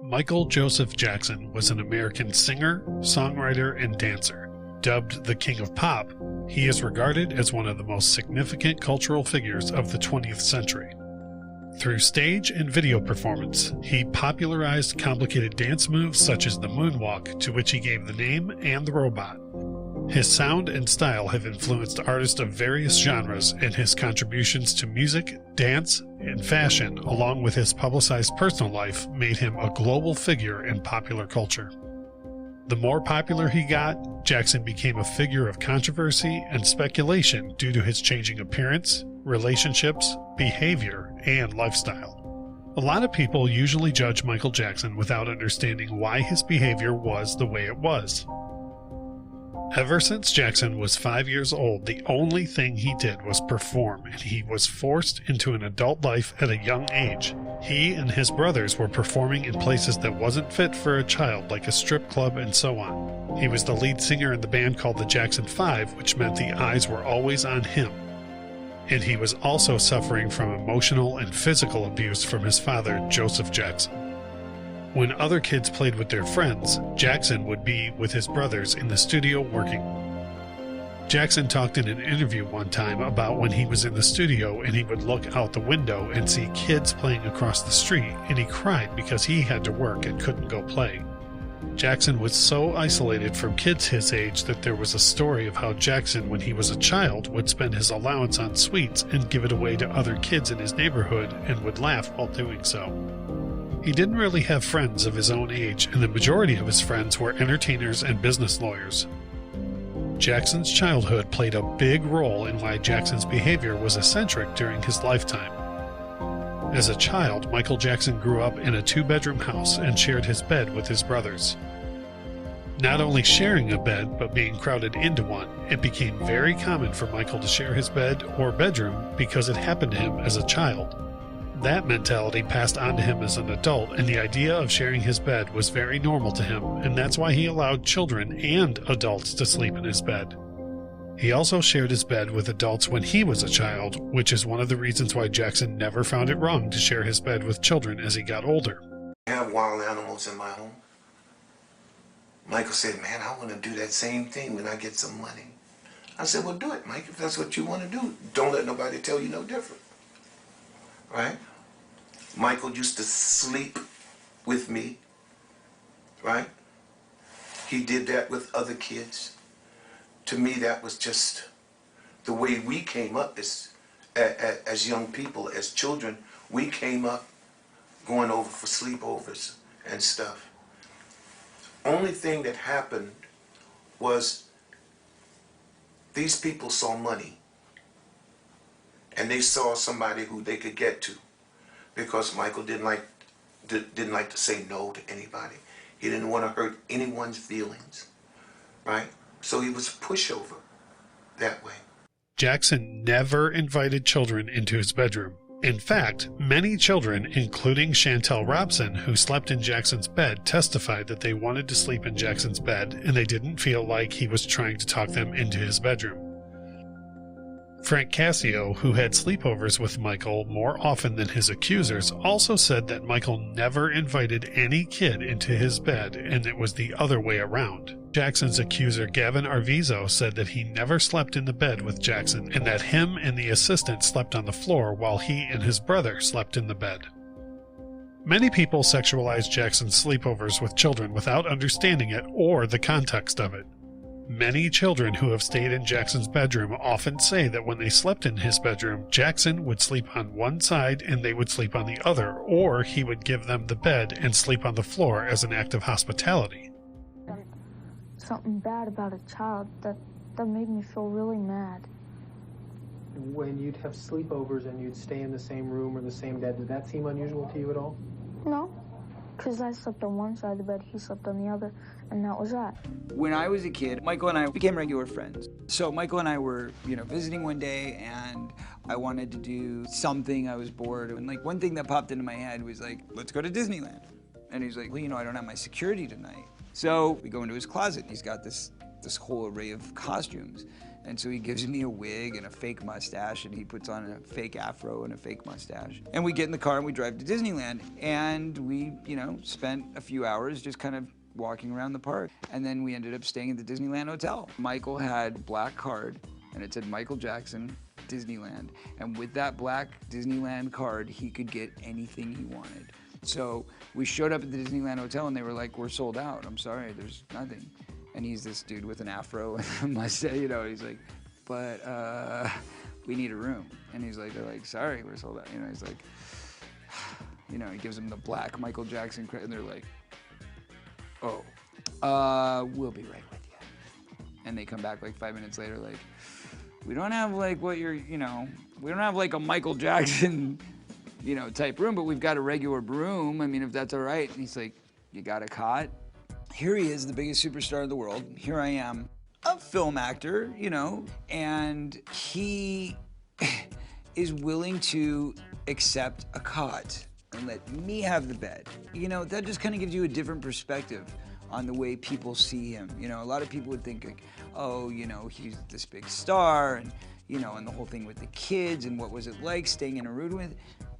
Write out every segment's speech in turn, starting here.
Michael Joseph Jackson was an American singer, songwriter, and dancer. Dubbed the King of Pop, he is regarded as one of the most significant cultural figures of the 20th century. Through stage and video performance, he popularized complicated dance moves such as the moonwalk, to which he gave the name, and the robot. His sound and style have influenced artists of various genres, and his contributions to music, dance, and fashion, along with his publicized personal life, made him a global figure in popular culture. The more popular he got, Jackson became a figure of controversy and speculation due to his changing appearance, relationships, behavior, and lifestyle. A lot of people usually judge Michael Jackson without understanding why his behavior was the way it was. Ever since Jackson was 5 years old, the only thing he did was perform, and he was forced into an adult life at a young age. He and his brothers were performing in places that wasn't fit for a child, like a strip club and so on. He was the lead singer in the band called the Jackson 5, which meant the eyes were always on him. And he was also suffering from emotional and physical abuse from his father, Joseph Jackson. When other kids played with their friends, Jackson would be with his brothers in the studio working. Jackson talked in an interview one time about when he was in the studio and he would look out the window and see kids playing across the street, and he cried because he had to work and couldn't go play. Jackson was so isolated from kids his age that there was a story of how Jackson, when he was a child, would spend his allowance on sweets and give it away to other kids in his neighborhood and would laugh while doing so. He didn't really have friends of his own age, and the majority of his friends were entertainers and business lawyers. Jackson's childhood played a big role in why Jackson's behavior was eccentric during his lifetime. As a child, Michael Jackson grew up in a two-bedroom house and shared his bed with his brothers. Not only sharing a bed, but being crowded into one, it became very common for Michael to share his bed or bedroom because it happened to him as a child. That mentality passed on to him as an adult, and the idea of sharing his bed was very normal to him, and that's why he allowed children and adults to sleep in his bed. He also shared his bed with adults when he was a child, which is one of the reasons why Jackson never found it wrong to share his bed with children as he got older. I have wild animals in my home. Michael said, man, I want to do that same thing when I get some money. I said, well, do it, Mike, if that's what you want to do. Don't let nobody tell you no different. Right? Michael used to sleep with me, right? He did that with other kids. To me, that was just the way we came up as young people, as children. We came up going over for sleepovers and stuff. Only thing that happened was these people saw money, and they saw somebody who they could get to. Because Michael didn't like to say no to anybody. He didn't want to hurt anyone's feelings, right? So he was a pushover that way. Jackson never invited children into his bedroom. In fact, many children, including Chantel Robson, who slept in Jackson's bed, testified that they wanted to sleep in Jackson's bed and they didn't feel like he was trying to talk them into his bedroom. Frank Cassio, who had sleepovers with Michael more often than his accusers, also said that Michael never invited any kid into his bed, and it was the other way around. Jackson's accuser Gavin Arvizo said that he never slept in the bed with Jackson, and that him and the assistant slept on the floor while he and his brother slept in the bed. Many people sexualize Jackson's sleepovers with children without understanding it or the context of it. Many children who have stayed in Jackson's bedroom often say that when they slept in his bedroom, Jackson would sleep on one side and they would sleep on the other, or he would give them the bed and sleep on the floor as an act of hospitality. Something bad about a child that made me feel really mad. When you'd have sleepovers and you'd stay in the same room or the same bed, did that seem unusual to you at all? No, because I slept on one side of the bed, he slept on the other, and that was that. When I was a kid, Michael and I became regular friends. So Michael and I were, visiting one day, and I wanted to do something. I was bored, and one thing that popped into my head was let's go to Disneyland. And he's like, well, I don't have my security tonight. So we go into his closet, and he's got this this whole array of costumes. And so he gives me a wig and a fake mustache, and he puts on a fake afro and a fake mustache. And we get in the car and we drive to Disneyland, and we, you know, spent a few hours just kind of walking around the park. And then we ended up staying at the Disneyland Hotel. Michael had a black card, and it said Michael Jackson, Disneyland. And with that black Disneyland card, he could get anything he wanted. So we showed up at the Disneyland Hotel, and they were like, "We're sold out. I'm sorry, there's nothing." And he's this dude with an afro and a mustache, you know, he's like, "But we need a room." And he's like, they're like, "Sorry, we're sold out." You know, he's like, you know, he gives them the black Michael Jackson credit, and they're like, "Oh, we'll be right with you." And they come back like 5 minutes later, like, "We don't have like what you're, you know, we don't have like a Michael Jackson, you know, type room, but we've got a regular room. I mean, if that's all right." And he's like, "You got a cot?" Here he is, the biggest superstar in the world. Here I am, a film actor, you know, and he is willing to accept a cot and let me have the bed. You know, that just kind of gives you a different perspective on the way people see him. You know, a lot of people would think like, oh, you know, he's this big star, and, you know, and the whole thing with the kids, and what was it like staying in a room with,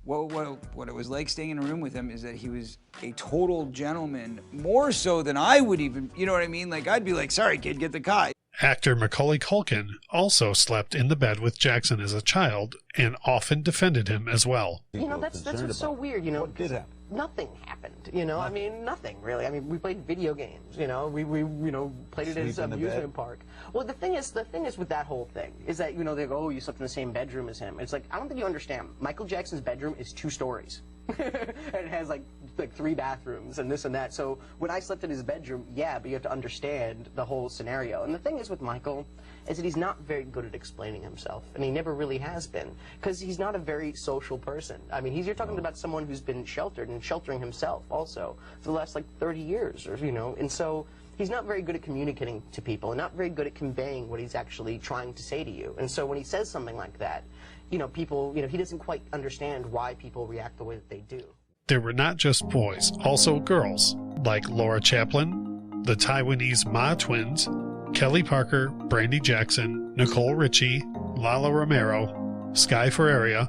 what it was like staying in a room with him is that he was a total gentleman, more so than I would even, you know what I mean? Like, I'd be like, "Sorry, kid, get the cot." Actor Macaulay Culkin also slept in the bed with Jackson as a child and often defended him as well. You know, that's what's so weird, you know. What did happen? Nothing happened, you know. I mean, nothing really. I mean, we played video games, you know. We you know, played it as an amusement park. Well, the thing is with that whole thing is that, you know, they go, "Oh, you slept in the same bedroom as him." It's like, I don't think you understand. Michael Jackson's bedroom is 2 stories. And it has like 3 bathrooms and this and that. So when I slept in his bedroom, yeah, but you have to understand the whole scenario. And the thing is with Michael is that he's not very good at explaining himself, and he never really has been, because he's not a very social person. I mean, you're talking about someone who's been sheltered and sheltering himself also for the last like 30 years, or, you know, and so he's not very good at communicating to people and not very good at conveying what he's actually trying to say to you. And so when he says something like that, you know, people, you know, he doesn't quite understand why people react the way that they do. There were not just boys, also girls, like Laura Chaplin, the Taiwanese Ma twins, Kelly Parker, Brandy Jackson, Nicole Richie, Lala Romero, Sky Ferreira,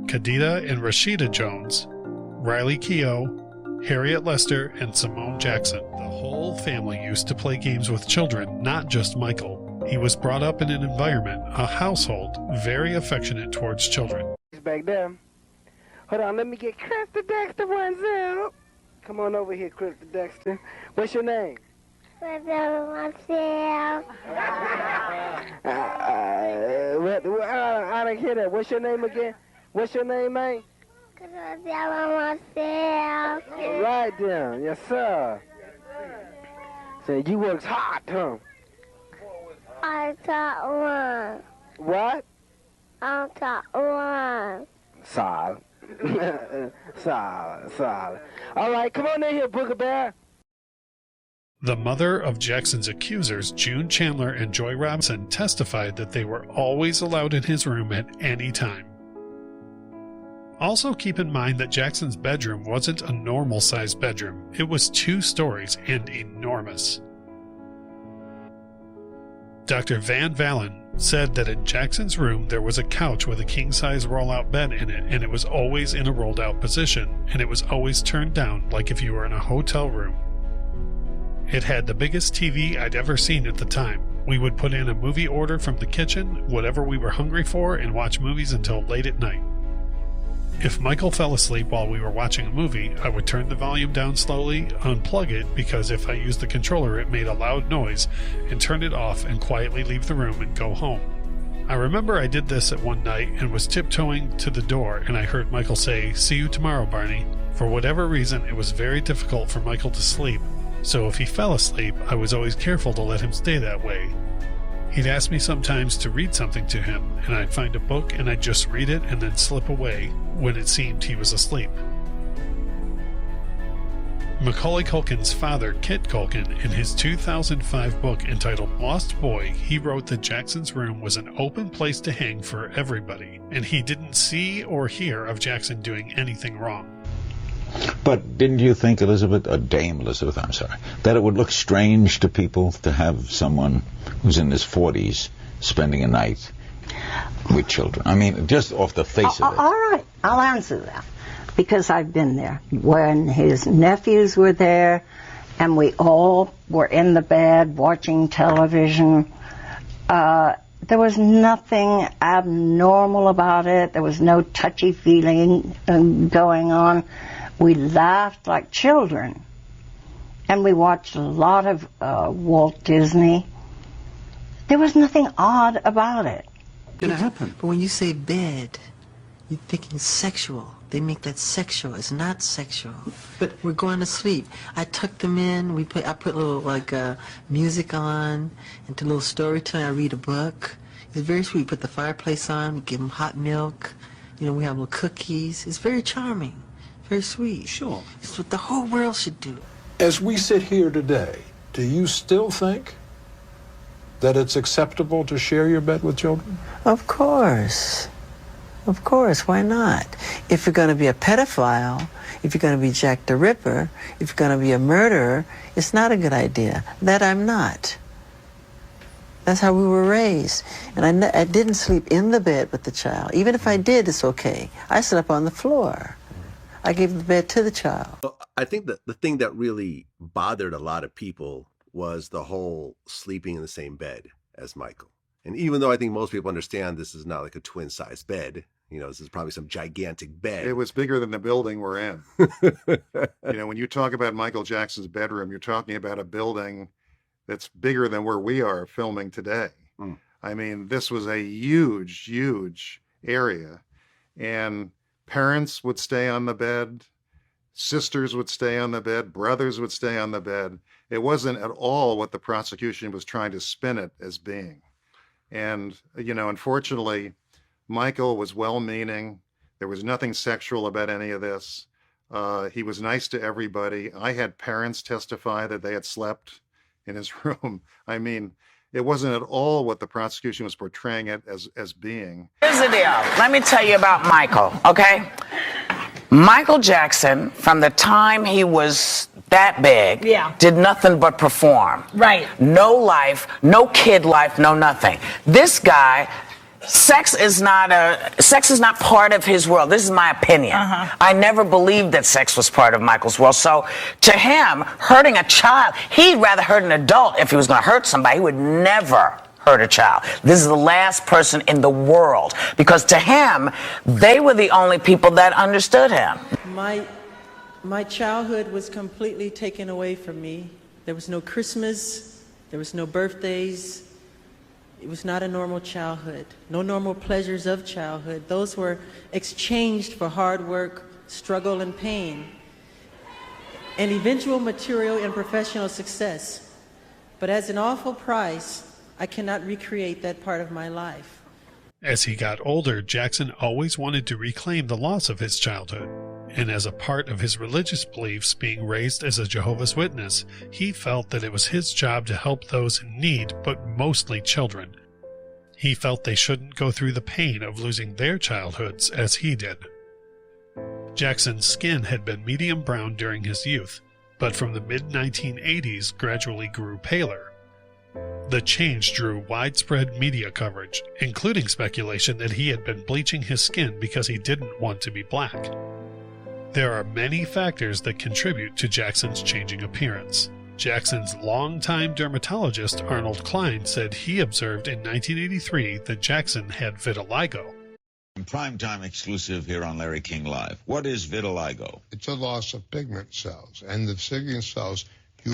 Kadita and Rashida Jones, Riley Keough, Harriet Lester, and Simone Jackson. The whole family used to play games with children, not just Michael. He was brought up in an environment, a household, very affectionate towards children. He's back there. Hold on, let me get Krista Dexter ones out. Come on over here, Krista Dexter. What's your name? Myself. I don't hear that. What's your name again? What's your name, man? Myself. All right, then. Yes, sir. So you works hard, huh? I taught one. What? I taught one. Solid. Solid. All right, come on in here, Booger Bear. The mother of Jackson's accusers, June Chandler and Joy Robinson, testified that they were always allowed in his room at any time. Also keep in mind that Jackson's bedroom wasn't a normal-sized bedroom. It was 2 stories and enormous. Dr. Van Valen said that in Jackson's room there was a couch with a king-size roll-out bed in it, and it was always in a rolled-out position, and it was always turned down like if you were in a hotel room. It had the biggest TV I'd ever seen at the time. We would put in a movie order from the kitchen, whatever we were hungry for, and watch movies until late at night. If Michael fell asleep while we were watching a movie, I would turn the volume down slowly, unplug it, because if I used the controller it made a loud noise, and turn it off and quietly leave the room and go home. I remember I did this at one night and was tiptoeing to the door, and I heard Michael say, "See you tomorrow, Barney." For whatever reason, it was very difficult for Michael to sleep, so if he fell asleep, I was always careful to let him stay that way. He'd ask me sometimes to read something to him, and I'd find a book and I'd just read it and then slip away when it seemed he was asleep. Macaulay Culkin's father, Kit Culkin, in his 2005 book entitled Lost Boy, he wrote that Jackson's room was an open place to hang for everybody, and he didn't see or hear of Jackson doing anything wrong. But didn't you think, Dame Elizabeth, I'm sorry, that it would look strange to people to have someone who's in his 40s spending a night with children? I mean, just off the face of it. All right, I'll answer that, because I've been there. When his nephews were there, and we all were in the bed watching television, there was nothing abnormal about it. There was no touchy feeling going on. We laughed like children. And we watched a lot of Walt Disney. There was nothing odd about it. Gonna happen. But when you say bed, you're thinking sexual. They make that sexual. It's not sexual. But we're going to sleep. I tuck them in. I put a little music on, and do a little storytelling. I read a book. It's very sweet. We put the fireplace on. We give them hot milk. You know, we have little cookies. It's very charming. Very sweet. Sure. It's what the whole world should do. As we sit here today, do you still think that it's acceptable to share your bed with children? Of course. Of course, why not? If you're going to be a pedophile, if you're going to be Jack the Ripper, if you're going to be a murderer, it's not a good idea. That I'm not. That's how we were raised. And I didn't sleep in the bed with the child. Even if I did, it's okay. I slept on the floor. I gave the bed to the child. Well, I think that the thing that really bothered a lot of people was the whole sleeping in the same bed as Michael. And even though I think most people understand this is not like a twin-sized bed, you know, this is probably some gigantic bed. It was bigger than the building we're in. You know, when you talk about Michael Jackson's bedroom, you're talking about a building that's bigger than where we are filming today. Mm. I mean, this was a huge, huge area. And parents would stay on the bed, sisters would stay on the bed, brothers would stay on the bed. It wasn't at all what the prosecution was trying to spin it as being. And, you know, unfortunately, Michael was well-meaning. There was nothing sexual about any of this. He was nice to everybody. I had parents testify that they had slept in his room. I mean, it wasn't at all what the prosecution was portraying it as being. Here's the deal. Let me tell you about Michael, okay? Michael Jackson, from the time he was that big, did nothing but perform. Right. No life, no kid life, no nothing. This guy, sex is not part of his world. This is my opinion. I never believed that sex was part of Michael's world. So to him, hurting a child, he'd rather hurt an adult if he was going to hurt somebody. He would never hurt a child. This is the last person in the world, because to him, they were the only people that understood him. My childhood was completely taken away from me. There was no Christmas, there was no birthdays. It was not a normal childhood. No normal pleasures of childhood. Those were exchanged for hard work, struggle, and pain, and eventual material and professional success. But as an awful price, I cannot recreate that part of my life. As he got older, Jackson always wanted to reclaim the loss of his childhood. And as a part of his religious beliefs, being raised as a Jehovah's Witness, he felt that it was his job to help those in need, but mostly children. He felt they shouldn't go through the pain of losing their childhoods as he did. Jackson's skin had been medium brown during his youth, but from the mid-1980s gradually grew paler. The change drew widespread media coverage, including speculation that he had been bleaching his skin because he didn't want to be black. There are many factors that contribute to Jackson's changing appearance. Jackson's longtime dermatologist Arnold Klein said he observed in 1983 that Jackson had vitiligo. Primetime exclusive here on Larry King Live. What is vitiligo? It's a loss of pigment cells, and the pigment cells,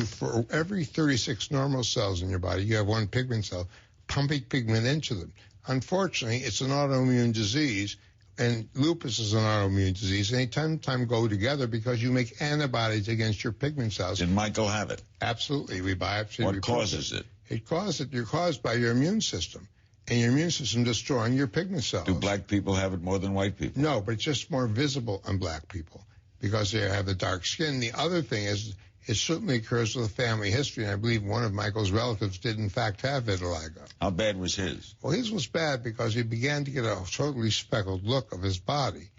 for every 36 normal cells in your body, you have one pigment cell pumping pigment into them. Unfortunately, it's an autoimmune disease, and lupus is an autoimmune disease. They sometimes go together because you make antibodies against your pigment cells. Did Michael have it? Absolutely. We biopsy. What causes it? You're caused by your immune system, and your immune system destroying your pigment cells. Do black people have it more than white people? No, but it's just more visible on black people because they have the dark skin. The other thing is, it certainly occurs with a family history, and I believe one of Michael's relatives did, in fact, have vitiligo. How bad was his? Well, his was bad because he began to get a totally speckled look of his body.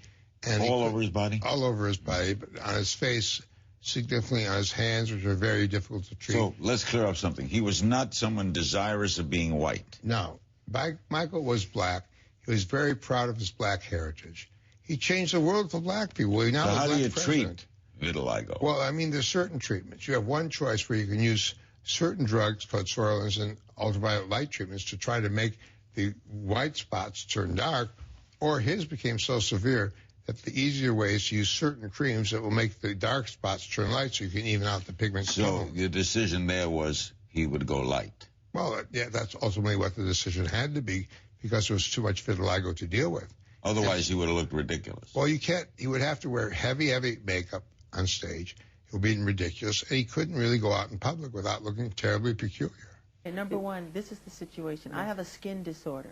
And all over his body? All over his body, but on his face, significantly on his hands, which are very difficult to treat. So let's clear up something. He was not someone desirous of being white. No. Michael was black. He was very proud of his black heritage. He changed the world for black people. So how do you treat vitiligo? Well, I mean, there's certain treatments. You have one choice where you can use certain drugs called soylents and ultraviolet light treatments to try to make the white spots turn dark, or his became so severe that the easier way is to use certain creams that will make the dark spots turn light so you can even out the pigment. So the decision there was he would go light. Well, yeah, that's ultimately what the decision had to be, because there was too much vitiligo to deal with. Otherwise, he would have looked ridiculous. Well, he would have to wear heavy makeup on stage. It would be ridiculous, and he couldn't really go out in public without looking terribly peculiar. Okay, number one, this is the situation. I have a skin disorder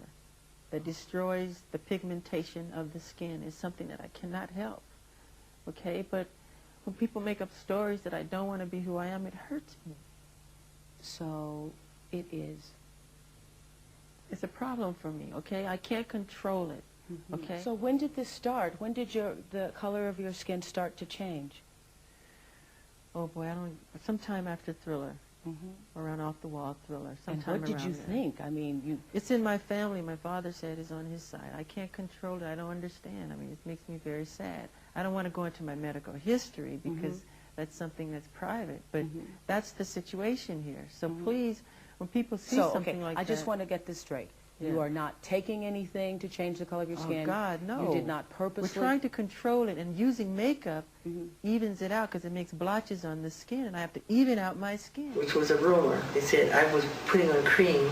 that destroys the pigmentation of the skin. It's something that I cannot help, okay? But when people make up stories that I don't want to be who I am, it hurts me. So it is. It's a problem for me, okay? I can't control it, okay? So when did this start? When did the color of your skin start to change? Oh boy, sometime after Thriller. Around Off the Wall Thriller. Sometime and what did you think? I mean, it's in my family. My father said it's on his side. I can't control it. I don't understand. I mean, it makes me very sad. I don't want to go into my medical history because that's something that's private. But that's the situation here. So please, when people see something like that. I just want to get this straight. You are not taking anything to change the color of your skin. Oh, God, no. You did not purposely. We're trying to control it, and using makeup evens it out because it makes blotches on the skin, and I have to even out my skin. Which was a rumor. They said I was putting on cream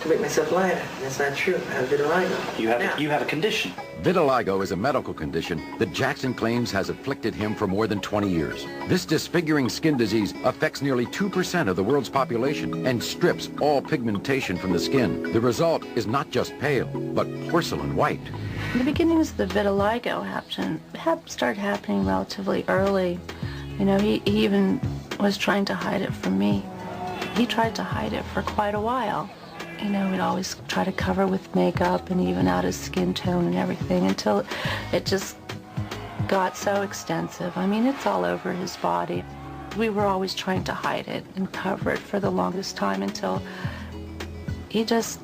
to make myself lighter. That's not true. I have vitiligo. You have a condition. Vitiligo is a medical condition that Jackson claims has afflicted him for more than 20 years. This disfiguring skin disease affects nearly 2% of the world's population and strips all pigmentation from the skin. The result is not just pale, but porcelain white. The beginnings of the vitiligo started happening relatively early. You know, he even was trying to hide it from me. He tried to hide it for quite a while. You know, we'd always try to cover with makeup and even out his skin tone and everything until it just got so extensive. I mean, it's all over his body. We were always trying to hide it and cover it for the longest time until he just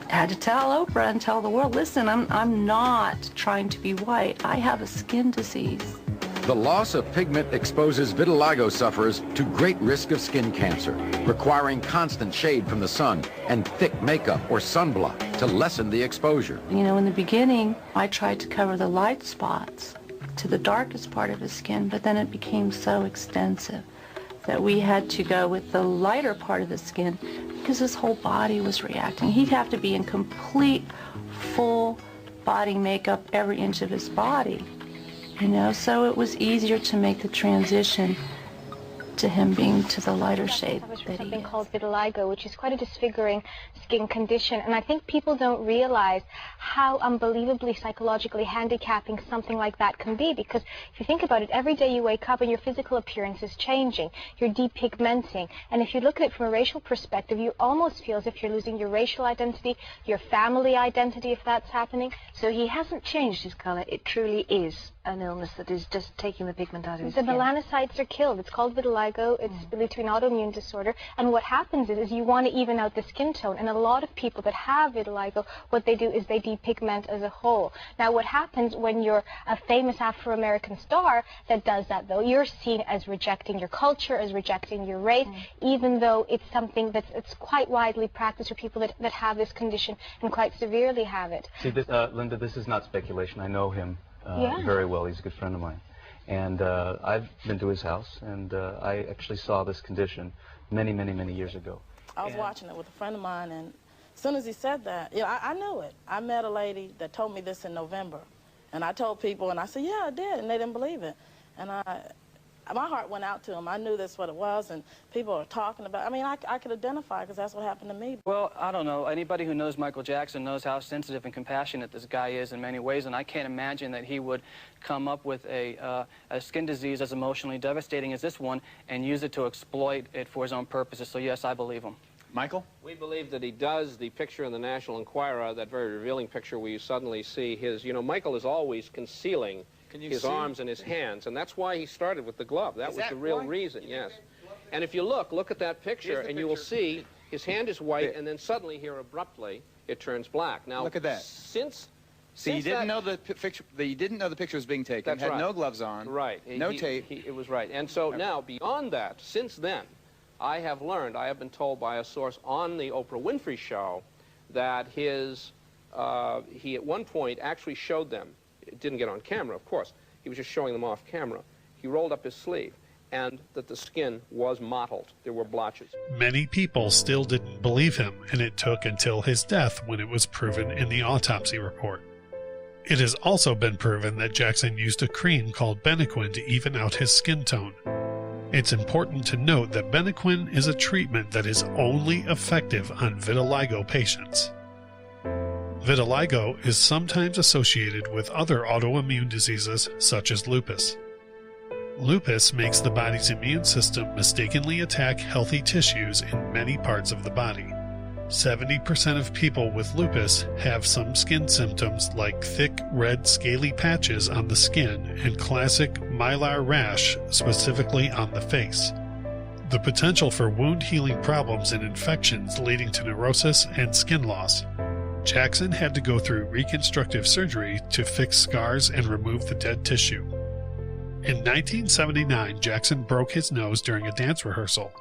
had to tell Oprah and tell the world, listen, I'm not trying to be white. I have a skin disease. The loss of pigment exposes vitiligo sufferers to great risk of skin cancer, requiring constant shade from the sun and thick makeup or sunblock to lessen the exposure. You know, in the beginning, I tried to cover the light spots to the darkest part of his skin, but then it became so extensive that we had to go with the lighter part of the skin because his whole body was reacting. He'd have to be in complete, full body makeup every inch of his body. You know, so it was easier to make the transition to him being to the lighter shade that he something called vitiligo, which is quite a disfiguring skin condition, and I think people don't realize how unbelievably psychologically handicapping something like that can be, because if you think about it, every day you wake up and your physical appearance is changing, you're depigmenting, and if you look at it from a racial perspective, you almost feel as if you're losing your racial identity, your family identity, if that's happening. So he hasn't changed his color. It truly is an illness that is just taking the pigment out of his The skin. melanocytes are killed. It's called vitiligo. It's believed to be an autoimmune disorder. And what happens is you want to even out the skin tone. And a lot of people that have vitiligo, what they do is they depigment as a whole. Now, what happens when you're a famous Afro-American star that does that, though, you're seen as rejecting your culture, as rejecting your race, even though it's something that's quite widely practiced for people that have this condition and quite severely have it. See, Linda, this is not speculation. I know him very well. He's a good friend of mine. And I've been to his house, and I actually saw this condition many, many, many years ago. I was watching it with a friend of mine, and as soon as he said that, you know, I knew it. I met a lady that told me this in November, and I told people, and I said, yeah, I did, and they didn't believe it. And my heart went out to him. I knew that's what it was, and people are talking about. I mean, I could identify because that's what happened to me. Well, I don't know. Anybody who knows Michael Jackson knows how sensitive and compassionate this guy is in many ways, and I can't imagine that he would come up with a skin disease as emotionally devastating as this one and use it to exploit it for his own purposes. So yes, I believe him. Michael? We believe that he does. The picture in the National Enquirer, that very revealing picture where you suddenly see his, you know, Michael is always concealing his arms and his hands, and that's why he started with the glove. That was the real reason, yes. And if you look at that picture, and you will see his hand is white, and then suddenly here abruptly it turns black. Now, look at that. So you didn't know the picture. You didn't know the picture was being taken. That's had right. no gloves on. Right. No tape. It was right. And so now, beyond that, since then, I have learned. I have been told by a source on the Oprah Winfrey Show that he at one point actually showed them. It didn't get on camera, of course. He was just showing them off camera. He rolled up his sleeve, and that the skin was mottled. There were blotches. Many people still didn't believe him, and it took until his death when it was proven in the autopsy report. It has also been proven that Jackson used a cream called Benequin to even out his skin tone. It's important to note that Benequin is a treatment that is only effective on vitiligo patients. Vitiligo is sometimes associated with other autoimmune diseases such as lupus. Lupus makes the body's immune system mistakenly attack healthy tissues in many parts of the body. 70% of people with lupus have some skin symptoms like thick, red, scaly patches on the skin and classic mylar rash, specifically on the face. The potential for wound healing problems and infections leading to neurosis and skin loss. Jackson had to go through reconstructive surgery to fix scars and remove the dead tissue. In 1979, Jackson broke his nose during a dance rehearsal.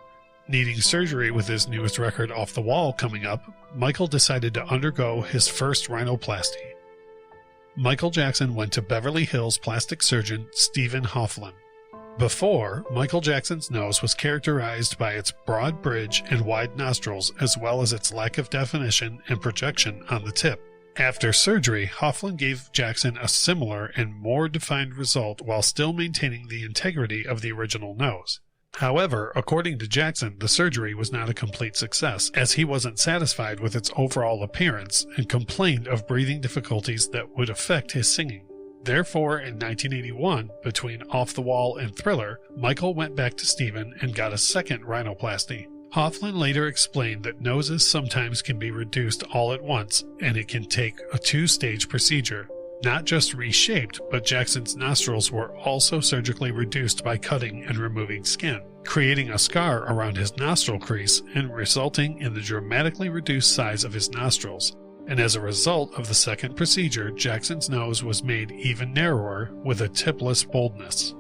Needing surgery with his newest record Off the Wall coming up, Michael decided to undergo his first rhinoplasty. Michael Jackson went to Beverly Hills plastic surgeon Stephen Hofflin. Before, Michael Jackson's nose was characterized by its broad bridge and wide nostrils, as well as its lack of definition and projection on the tip. After surgery, Hofflin gave Jackson a similar and more defined result while still maintaining the integrity of the original nose. However, according to Jackson, the surgery was not a complete success, as he wasn't satisfied with its overall appearance and complained of breathing difficulties that would affect his singing. Therefore, in 1981, between Off the Wall and Thriller, Michael went back to Stephen and got a second rhinoplasty. Hofflin later explained that noses sometimes can be reduced all at once, and it can take a two-stage procedure. Not just reshaped, but Jackson's nostrils were also surgically reduced by cutting and removing skin, creating a scar around his nostril crease and resulting in the dramatically reduced size of his nostrils. And as a result of the second procedure, Jackson's nose was made even narrower with a tipless boldness.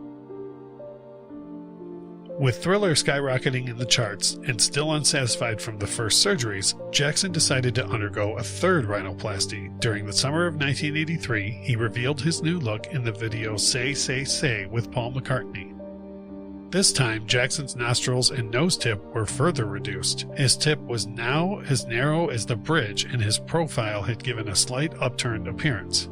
With Thriller skyrocketing in the charts and still unsatisfied from the first surgeries, Jackson decided to undergo a third rhinoplasty. During the summer of 1983, he revealed his new look in the video Say, Say, Say with Paul McCartney. This time, Jackson's nostrils and nose tip were further reduced. His tip was now as narrow as the bridge, and his profile had given a slight upturned appearance.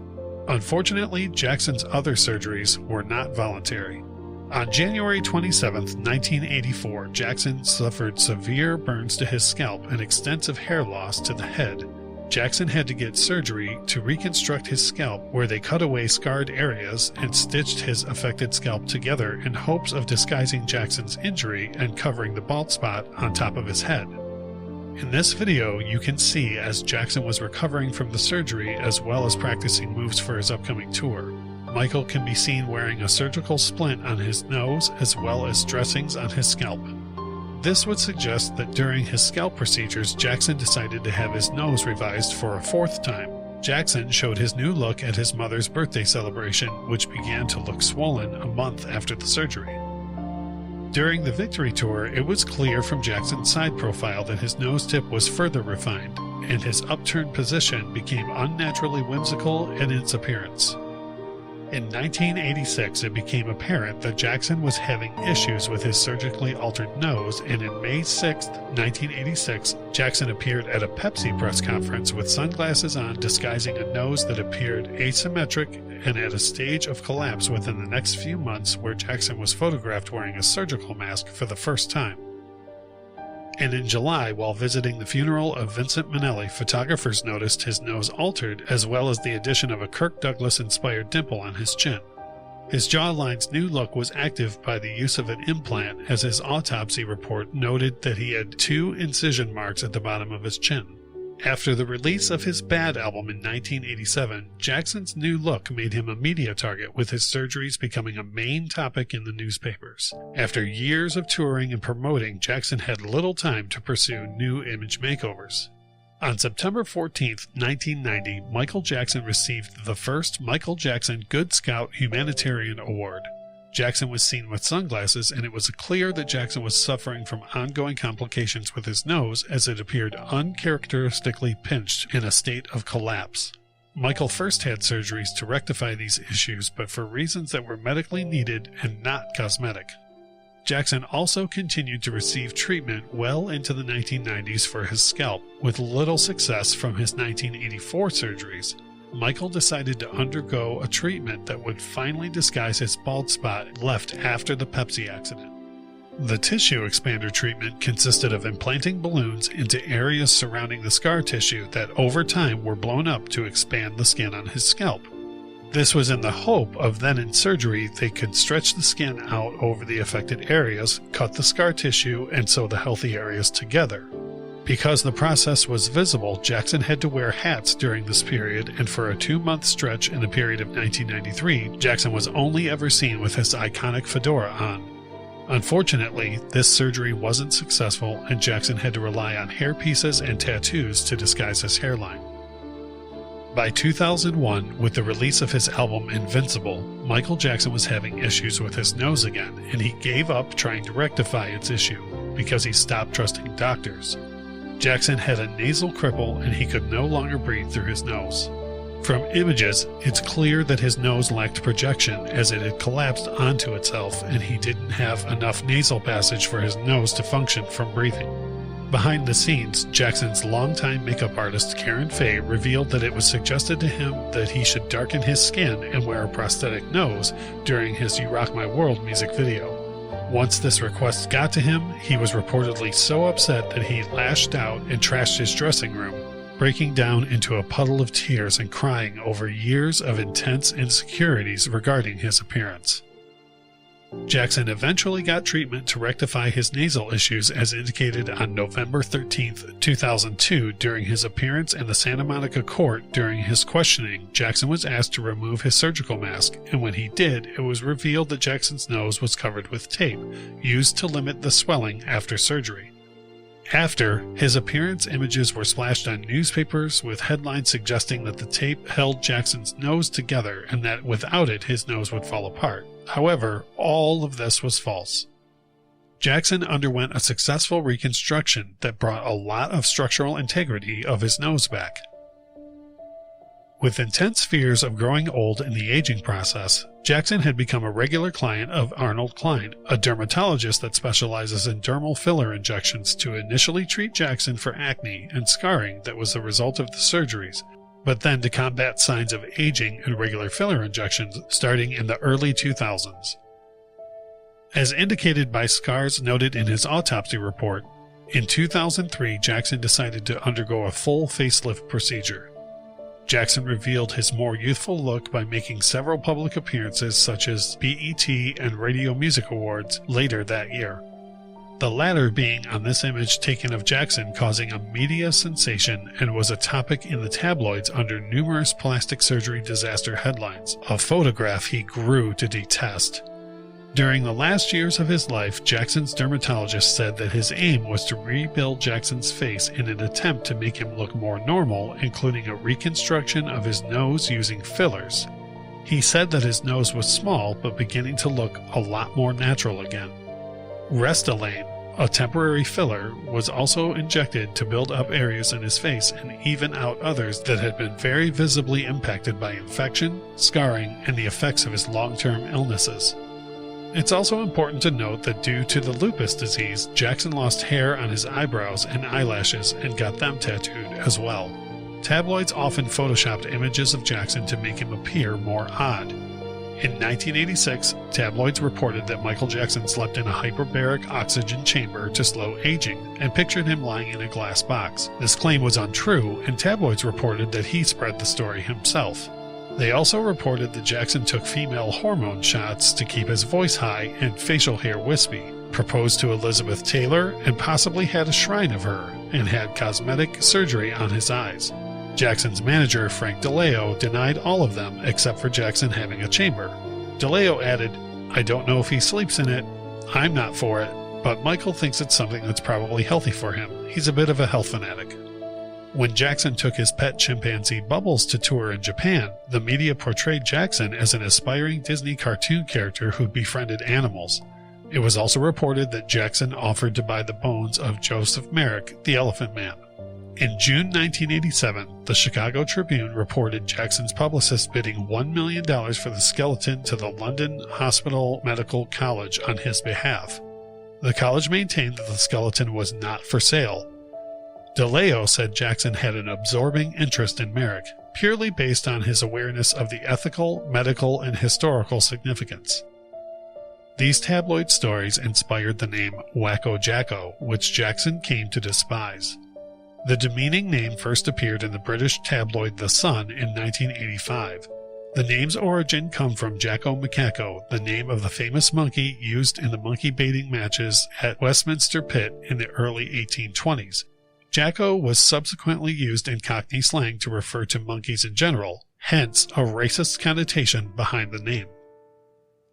Unfortunately, Jackson's other surgeries were not voluntary. On January 27, 1984, Jackson suffered severe burns to his scalp and extensive hair loss to the head. Jackson had to get surgery to reconstruct his scalp, where they cut away scarred areas and stitched his affected scalp together in hopes of disguising Jackson's injury and covering the bald spot on top of his head. In this video, you can see as Jackson was recovering from the surgery as well as practicing moves for his upcoming tour. Michael can be seen wearing a surgical splint on his nose as well as dressings on his scalp. This would suggest that during his scalp procedures, Jackson decided to have his nose revised for a fourth time. Jackson showed his new look at his mother's birthday celebration, which began to look swollen a month after the surgery. During the Victory Tour, it was clear from Jackson's side profile that his nose tip was further refined, and his upturned position became unnaturally whimsical in its appearance. In 1986, it became apparent that Jackson was having issues with his surgically altered nose, and in May 6, 1986, Jackson appeared at a Pepsi press conference with sunglasses on, disguising a nose that appeared asymmetric and at a stage of collapse within the next few months, where Jackson was photographed wearing a surgical mask for the first time. And in July, while visiting the funeral of Vincent Minnelli, photographers noticed his nose altered, as well as the addition of a Kirk Douglas-inspired dimple on his chin. His jawline's new look was active by the use of an implant, as his autopsy report noted that he had 2 incision marks at the bottom of his chin. After the release of his Bad album in 1987, Jackson's new look made him a media target, with his surgeries becoming a main topic in the newspapers. After years of touring and promoting, Jackson had little time to pursue new image makeovers. On September 14, 1990, Michael Jackson received the first Michael Jackson Good Scout Humanitarian Award. Jackson was seen with sunglasses, and it was clear that Jackson was suffering from ongoing complications with his nose, as it appeared uncharacteristically pinched in a state of collapse. Michael first had surgeries to rectify these issues, but for reasons that were medically needed and not cosmetic. Jackson also continued to receive treatment well into the 1990s for his scalp, with little success from his 1984 surgeries. Michael decided to undergo a treatment that would finally disguise his bald spot left after the Pepsi accident. The tissue expander treatment consisted of implanting balloons into areas surrounding the scar tissue that over time were blown up to expand the skin on his scalp. This was in the hope of then in surgery they could stretch the skin out over the affected areas, cut the scar tissue, and sew the healthy areas together. Because the process was visible, Jackson had to wear hats during this period, and for a 2-month stretch in the period of 1993, Jackson was only ever seen with his iconic fedora on. Unfortunately, this surgery wasn't successful, and Jackson had to rely on hairpieces and tattoos to disguise his hairline. By 2001, with the release of his album Invincible, Michael Jackson was having issues with his nose again, and he gave up trying to rectify its issue because he stopped trusting doctors. Jackson had a nasal cripple, and he could no longer breathe through his nose. From images, it's clear that his nose lacked projection, as it had collapsed onto itself, and he didn't have enough nasal passage for his nose to function from breathing. Behind the scenes, Jackson's longtime makeup artist Karen Faye revealed that it was suggested to him that he should darken his skin and wear a prosthetic nose during his You Rock My World music video. Once this request got to him, he was reportedly so upset that he lashed out and trashed his dressing room, breaking down into a puddle of tears and crying over years of intense insecurities regarding his appearance. Jackson eventually got treatment to rectify his nasal issues, as indicated on November 13, 2002, during his appearance in the Santa Monica court. During his questioning, Jackson was asked to remove his surgical mask, and when he did, it was revealed that Jackson's nose was covered with tape, used to limit the swelling after surgery. After, his appearance images were splashed on newspapers with headlines suggesting that the tape held Jackson's nose together and that without it his nose would fall apart. However, all of this was false. Jackson underwent a successful reconstruction that brought a lot of structural integrity of his nose back. With intense fears of growing old in the aging process, Jackson had become a regular client of Arnold Klein, a dermatologist that specializes in dermal filler injections to initially treat Jackson for acne and scarring that was the result of the surgeries, but then to combat signs of aging and regular filler injections starting in the early 2000s. As indicated by scars noted in his autopsy report, in 2003 Jackson decided to undergo a full facelift procedure. Jackson revealed his more youthful look by making several public appearances such as BET and Radio Music Awards later that year. The latter being on this image taken of Jackson causing a media sensation and was a topic in the tabloids under numerous plastic surgery disaster headlines, a photograph he grew to detest. During the last years of his life, Jackson's dermatologist said that his aim was to rebuild Jackson's face in an attempt to make him look more normal, including a reconstruction of his nose using fillers. He said that his nose was small but beginning to look a lot more natural again. Restylane, a temporary filler, was also injected to build up areas in his face and even out others that had been very visibly impacted by infection, scarring, and the effects of his long-term illnesses. It's also important to note that due to the lupus disease, Jackson lost hair on his eyebrows and eyelashes and got them tattooed as well. Tabloids often photoshopped images of Jackson to make him appear more odd. In 1986, tabloids reported that Michael Jackson slept in a hyperbaric oxygen chamber to slow aging and pictured him lying in a glass box. This claim was untrue, and tabloids reported that he spread the story himself. They also reported that Jackson took female hormone shots to keep his voice high and facial hair wispy, proposed to Elizabeth Taylor, and possibly had a shrine of her, and had cosmetic surgery on his eyes. Jackson's manager, Frank DeLeo, denied all of them except for Jackson having a chamber. DeLeo added, "I don't know if he sleeps in it. I'm not for it, but Michael thinks it's something that's probably healthy for him. He's a bit of a health fanatic." When Jackson took his pet chimpanzee Bubbles to tour in Japan, the media portrayed Jackson as an aspiring Disney cartoon character who befriended animals. It was also reported that Jackson offered to buy the bones of Joseph Merrick, the Elephant Man. In June 1987, the Chicago Tribune reported Jackson's publicist bidding $1 million for the skeleton to the London Hospital Medical College on his behalf. The college maintained that the skeleton was not for sale. DeLeo said Jackson had an absorbing interest in Merrick, purely based on his awareness of the ethical, medical, and historical significance. These tabloid stories inspired the name Wacko Jacko, which Jackson came to despise. The demeaning name first appeared in the British tabloid The Sun in 1985. The name's origin come from Jacko Macaco, the name of the famous monkey used in the monkey baiting matches at Westminster Pit in the early 1820s. Jacko was subsequently used in Cockney slang to refer to monkeys in general, hence a racist connotation behind the name.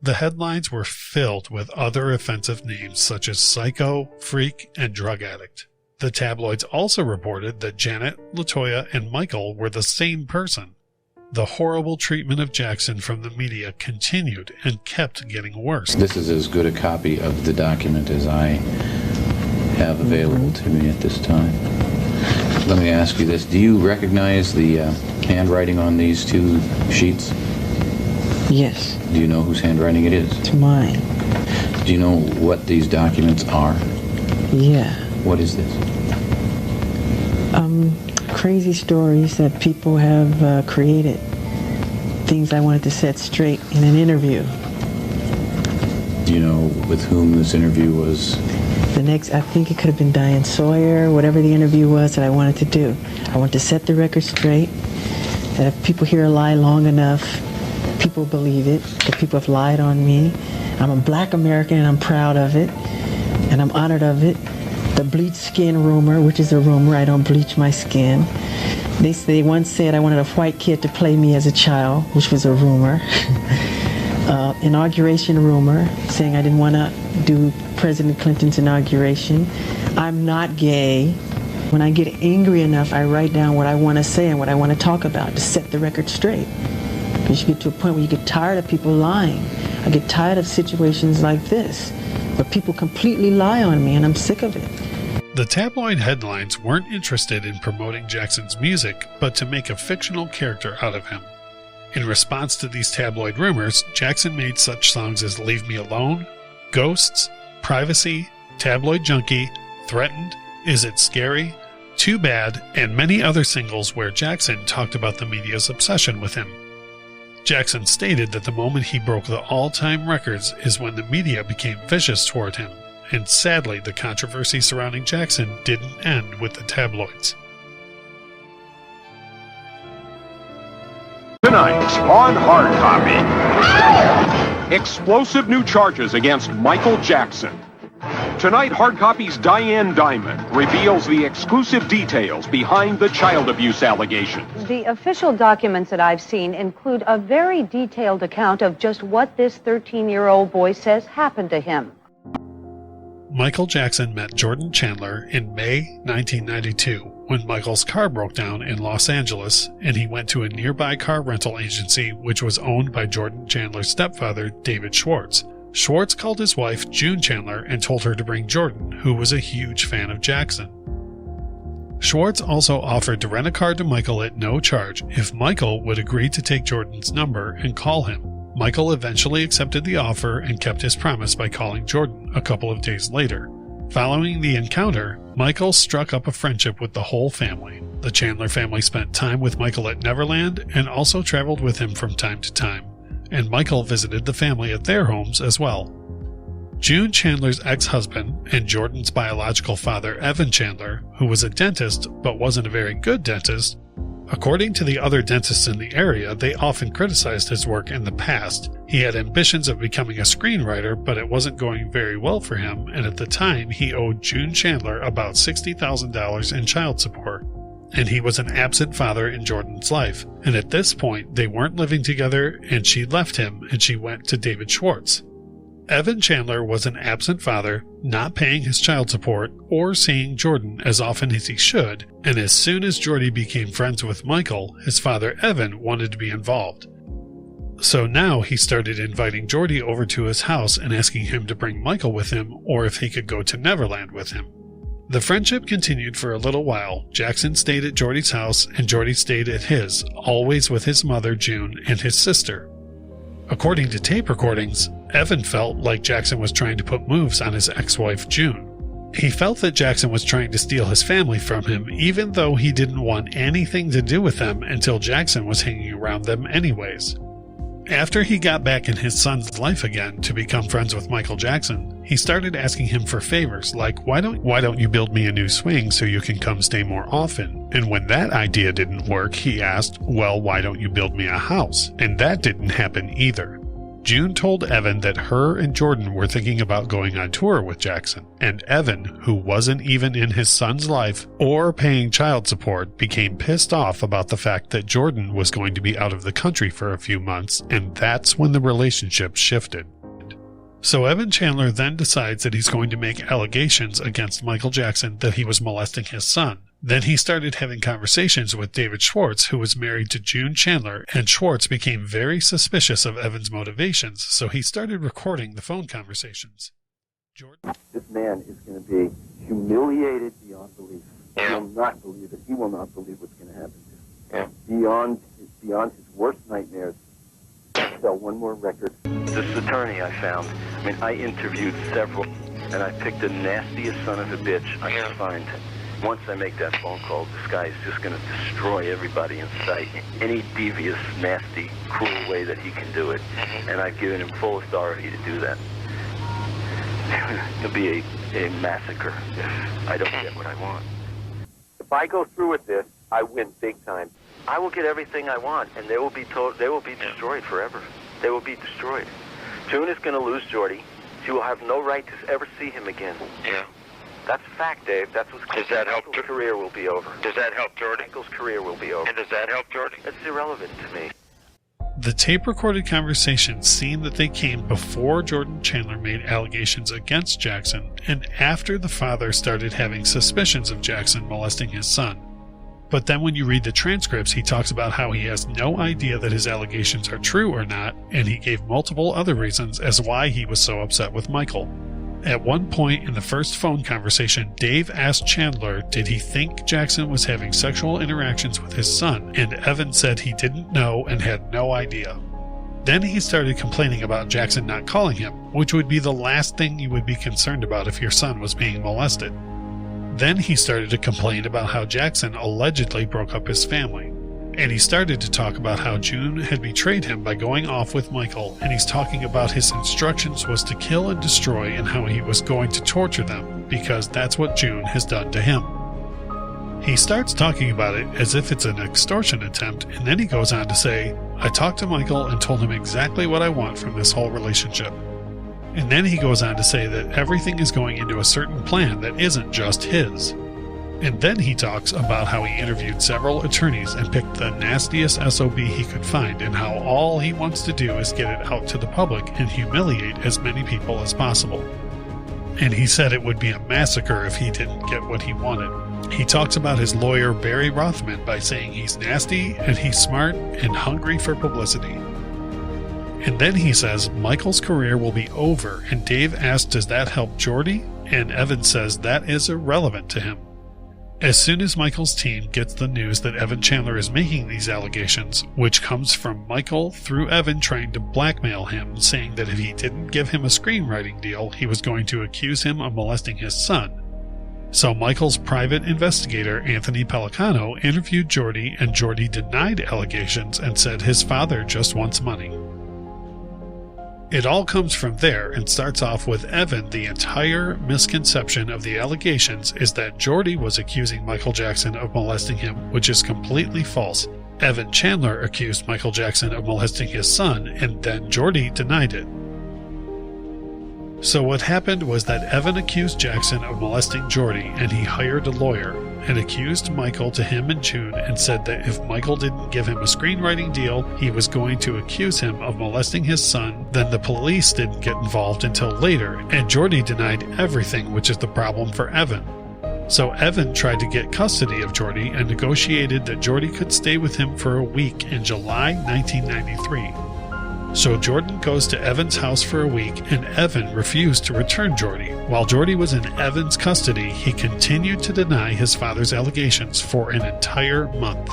The headlines were filled with other offensive names such as psycho, freak, and drug addict. The tabloids also reported that Janet, LaToya, and Michael were the same person. The horrible treatment of Jackson from the media continued and kept getting worse. This is as good a copy of the document as I have available to me at this time. Let me ask you this. Do you recognize the handwriting on these two sheets? Yes. Do you know whose handwriting it is? It's mine. Do you know what these documents are? Yeah. What is this? Crazy stories that people have created. Things I wanted to set straight in an interview. Do you know with whom this interview was? I think it could have been Diane Sawyer, whatever the interview was that I wanted to do. I wanted to set the record straight, that if people hear a lie long enough, people believe it, that people have lied on me. I'm a black American and I'm proud of it, and I'm honored of it. The bleach skin rumor, which is a rumor, I don't bleach my skin. They once said I wanted a white kid to play me as a child, which was a rumor. Inauguration rumor, saying I didn't want to do President Clinton's inauguration. I'm not gay. When I get angry enough, I write down what I want to say and what I want to talk about to set the record straight. Because you get to a point where you get tired of people lying. I get tired of situations like this, where people completely lie on me, and I'm sick of it. The tabloid headlines weren't interested in promoting Jackson's music, but to make a fictional character out of him. In response to these tabloid rumors, Jackson made such songs as Leave Me Alone, Ghosts, Privacy, Tabloid Junkie, Threatened, Is It Scary, Too Bad, and many other singles where Jackson talked about the media's obsession with him. Jackson stated that the moment he broke the all-time records is when the media became vicious toward him, and sadly the controversy surrounding Jackson didn't end with the tabloids. Tonight on Hard Copy, explosive new charges against Michael Jackson. Tonight, Hard Copy's Diane Diamond reveals the exclusive details behind the child abuse allegations. The official documents that I've seen include a very detailed account of just what this 13-year-old boy says happened to him. Michael Jackson met Jordan Chandler in May 1992 when Michael's car broke down in Los Angeles, and he went to a nearby car rental agency which was owned by Jordan Chandler's stepfather, David Schwartz. Schwartz called his wife, June Chandler, and told her to bring Jordan, who was a huge fan of Jackson. Schwartz also offered to rent a car to Michael at no charge if Michael would agree to take Jordan's number and call him. Michael eventually accepted the offer and kept his promise by calling Jordan a couple of days later. Following the encounter, Michael struck up a friendship with the whole family. The Chandler family spent time with Michael at Neverland and also traveled with him from time to time, and Michael visited the family at their homes as well. June Chandler's ex-husband and Jordan's biological father, Evan Chandler, who was a dentist but wasn't a very good dentist, According to the other dentists in the area, they often criticized his work in the past. He had ambitions of becoming a screenwriter, but it wasn't going very well for him, and at the time he owed June Chandler about $60,000 in child support. And he was an absent father in Jordan's life, and at this point they weren't living together, and she left him and she went to David Schwartz. Evan Chandler was an absent father, not paying his child support or seeing Jordan as often as he should, and as soon as Jordy became friends with Michael, his father Evan wanted to be involved. So now he started inviting Jordy over to his house and asking him to bring Michael with him or if he could go to Neverland with him. The friendship continued for a little while. Jackson stayed at Jordy's house and Jordy stayed at his, always with his mother June and his sister. According to tape recordings, Evan felt like Jackson was trying to put moves on his ex-wife June. He felt that Jackson was trying to steal his family from him, even though he didn't want anything to do with them until Jackson was hanging around them anyways. After he got back in his son's life again to become friends with Michael Jackson, he started asking him for favors like, why don't you build me a new swing so you can come stay more often? And when that idea didn't work, he asked, well, why don't you build me a house? And that didn't happen either. June told Evan that her and Jordan were thinking about going on tour with Jackson, and Evan, who wasn't even in his son's life or paying child support, became pissed off about the fact that Jordan was going to be out of the country for a few months, and that's when the relationship shifted. So Evan Chandler then decides that he's going to make allegations against Michael Jackson that he was molesting his son. Then he started having conversations with David Schwartz, who was married to June Chandler, and Schwartz became very suspicious of Evan's motivations, so he started recording the phone conversations. Jordan? This man is going to be humiliated beyond belief. He will not believe it. He will not believe what's going to happen to him. Beyond his worst nightmares. Sell one more record. This attorney I found, I interviewed several, and I picked the nastiest son of a bitch I could find. Once I make that phone call, this guy is just going to destroy everybody in sight. Any devious, nasty, cruel way that he can do it. And I've given him full authority to do that. It'll be a massacre if I don't get what I want. If I go through with this, I win big time. I will get everything I want, and they will be destroyed forever. They will be destroyed. June is going to lose Jordy. She will have no right to ever see him again. Yeah. That's a fact, Dave. That's what's going to happen. Michael's career will be over. Does that help Jordy? Michael's career will be over. And does that help Jordy? It's irrelevant to me. The tape-recorded conversations seem that they came before Jordan Chandler made allegations against Jackson and after the father started having suspicions of Jackson molesting his son. But then when you read the transcripts, he talks about how he has no idea that his allegations are true or not, and he gave multiple other reasons as why he was so upset with Michael. At one point in the first phone conversation, Dave asked Chandler did he think Jackson was having sexual interactions with his son, and Evan said he didn't know and had no idea. Then he started complaining about Jackson not calling him, which would be the last thing you would be concerned about if your son was being molested. Then he started to complain about how Jackson allegedly broke up his family. And he started to talk about how June had betrayed him by going off with Michael, and he's talking about his instructions was to kill and destroy and how he was going to torture them because that's what June has done to him. He starts talking about it as if it's an extortion attempt, and then he goes on to say, I talked to Michael and told him exactly what I want from this whole relationship. And then he goes on to say that everything is going into a certain plan that isn't just his. And then he talks about how he interviewed several attorneys and picked the nastiest SOB he could find and how all he wants to do is get it out to the public and humiliate as many people as possible. And he said it would be a massacre if he didn't get what he wanted. He talks about his lawyer Barry Rothman by saying he's nasty and he's smart and hungry for publicity. And then he says Michael's career will be over, and Dave asks does that help Jordy? And Evan says that is irrelevant to him. As soon as Michael's team gets the news that Evan Chandler is making these allegations, which comes from Michael through Evan trying to blackmail him, saying that if he didn't give him a screenwriting deal, he was going to accuse him of molesting his son. So Michael's private investigator, Anthony Pellicano, interviewed Jordy, and Jordy denied allegations and said his father just wants money. It all comes from there and starts off with Evan. The entire misconception of the allegations is that Jordy was accusing Michael Jackson of molesting him, which is completely false. Evan Chandler accused Michael Jackson of molesting his son, and then Jordy denied it. So what happened was that Evan accused Jackson of molesting Jordy, and he hired a lawyer and accused Michael to him in June and said that if Michael didn't give him a screenwriting deal, he was going to accuse him of molesting his son. Then the police didn't get involved until later, and Jordy denied everything, which is the problem for Evan. So Evan tried to get custody of Jordy and negotiated that Jordy could stay with him for a week in July 1993. So Jordan goes to Evan's house for a week, and Evan refused to return Jordy. While Jordy was in Evan's custody, he continued to deny his father's allegations for an entire month.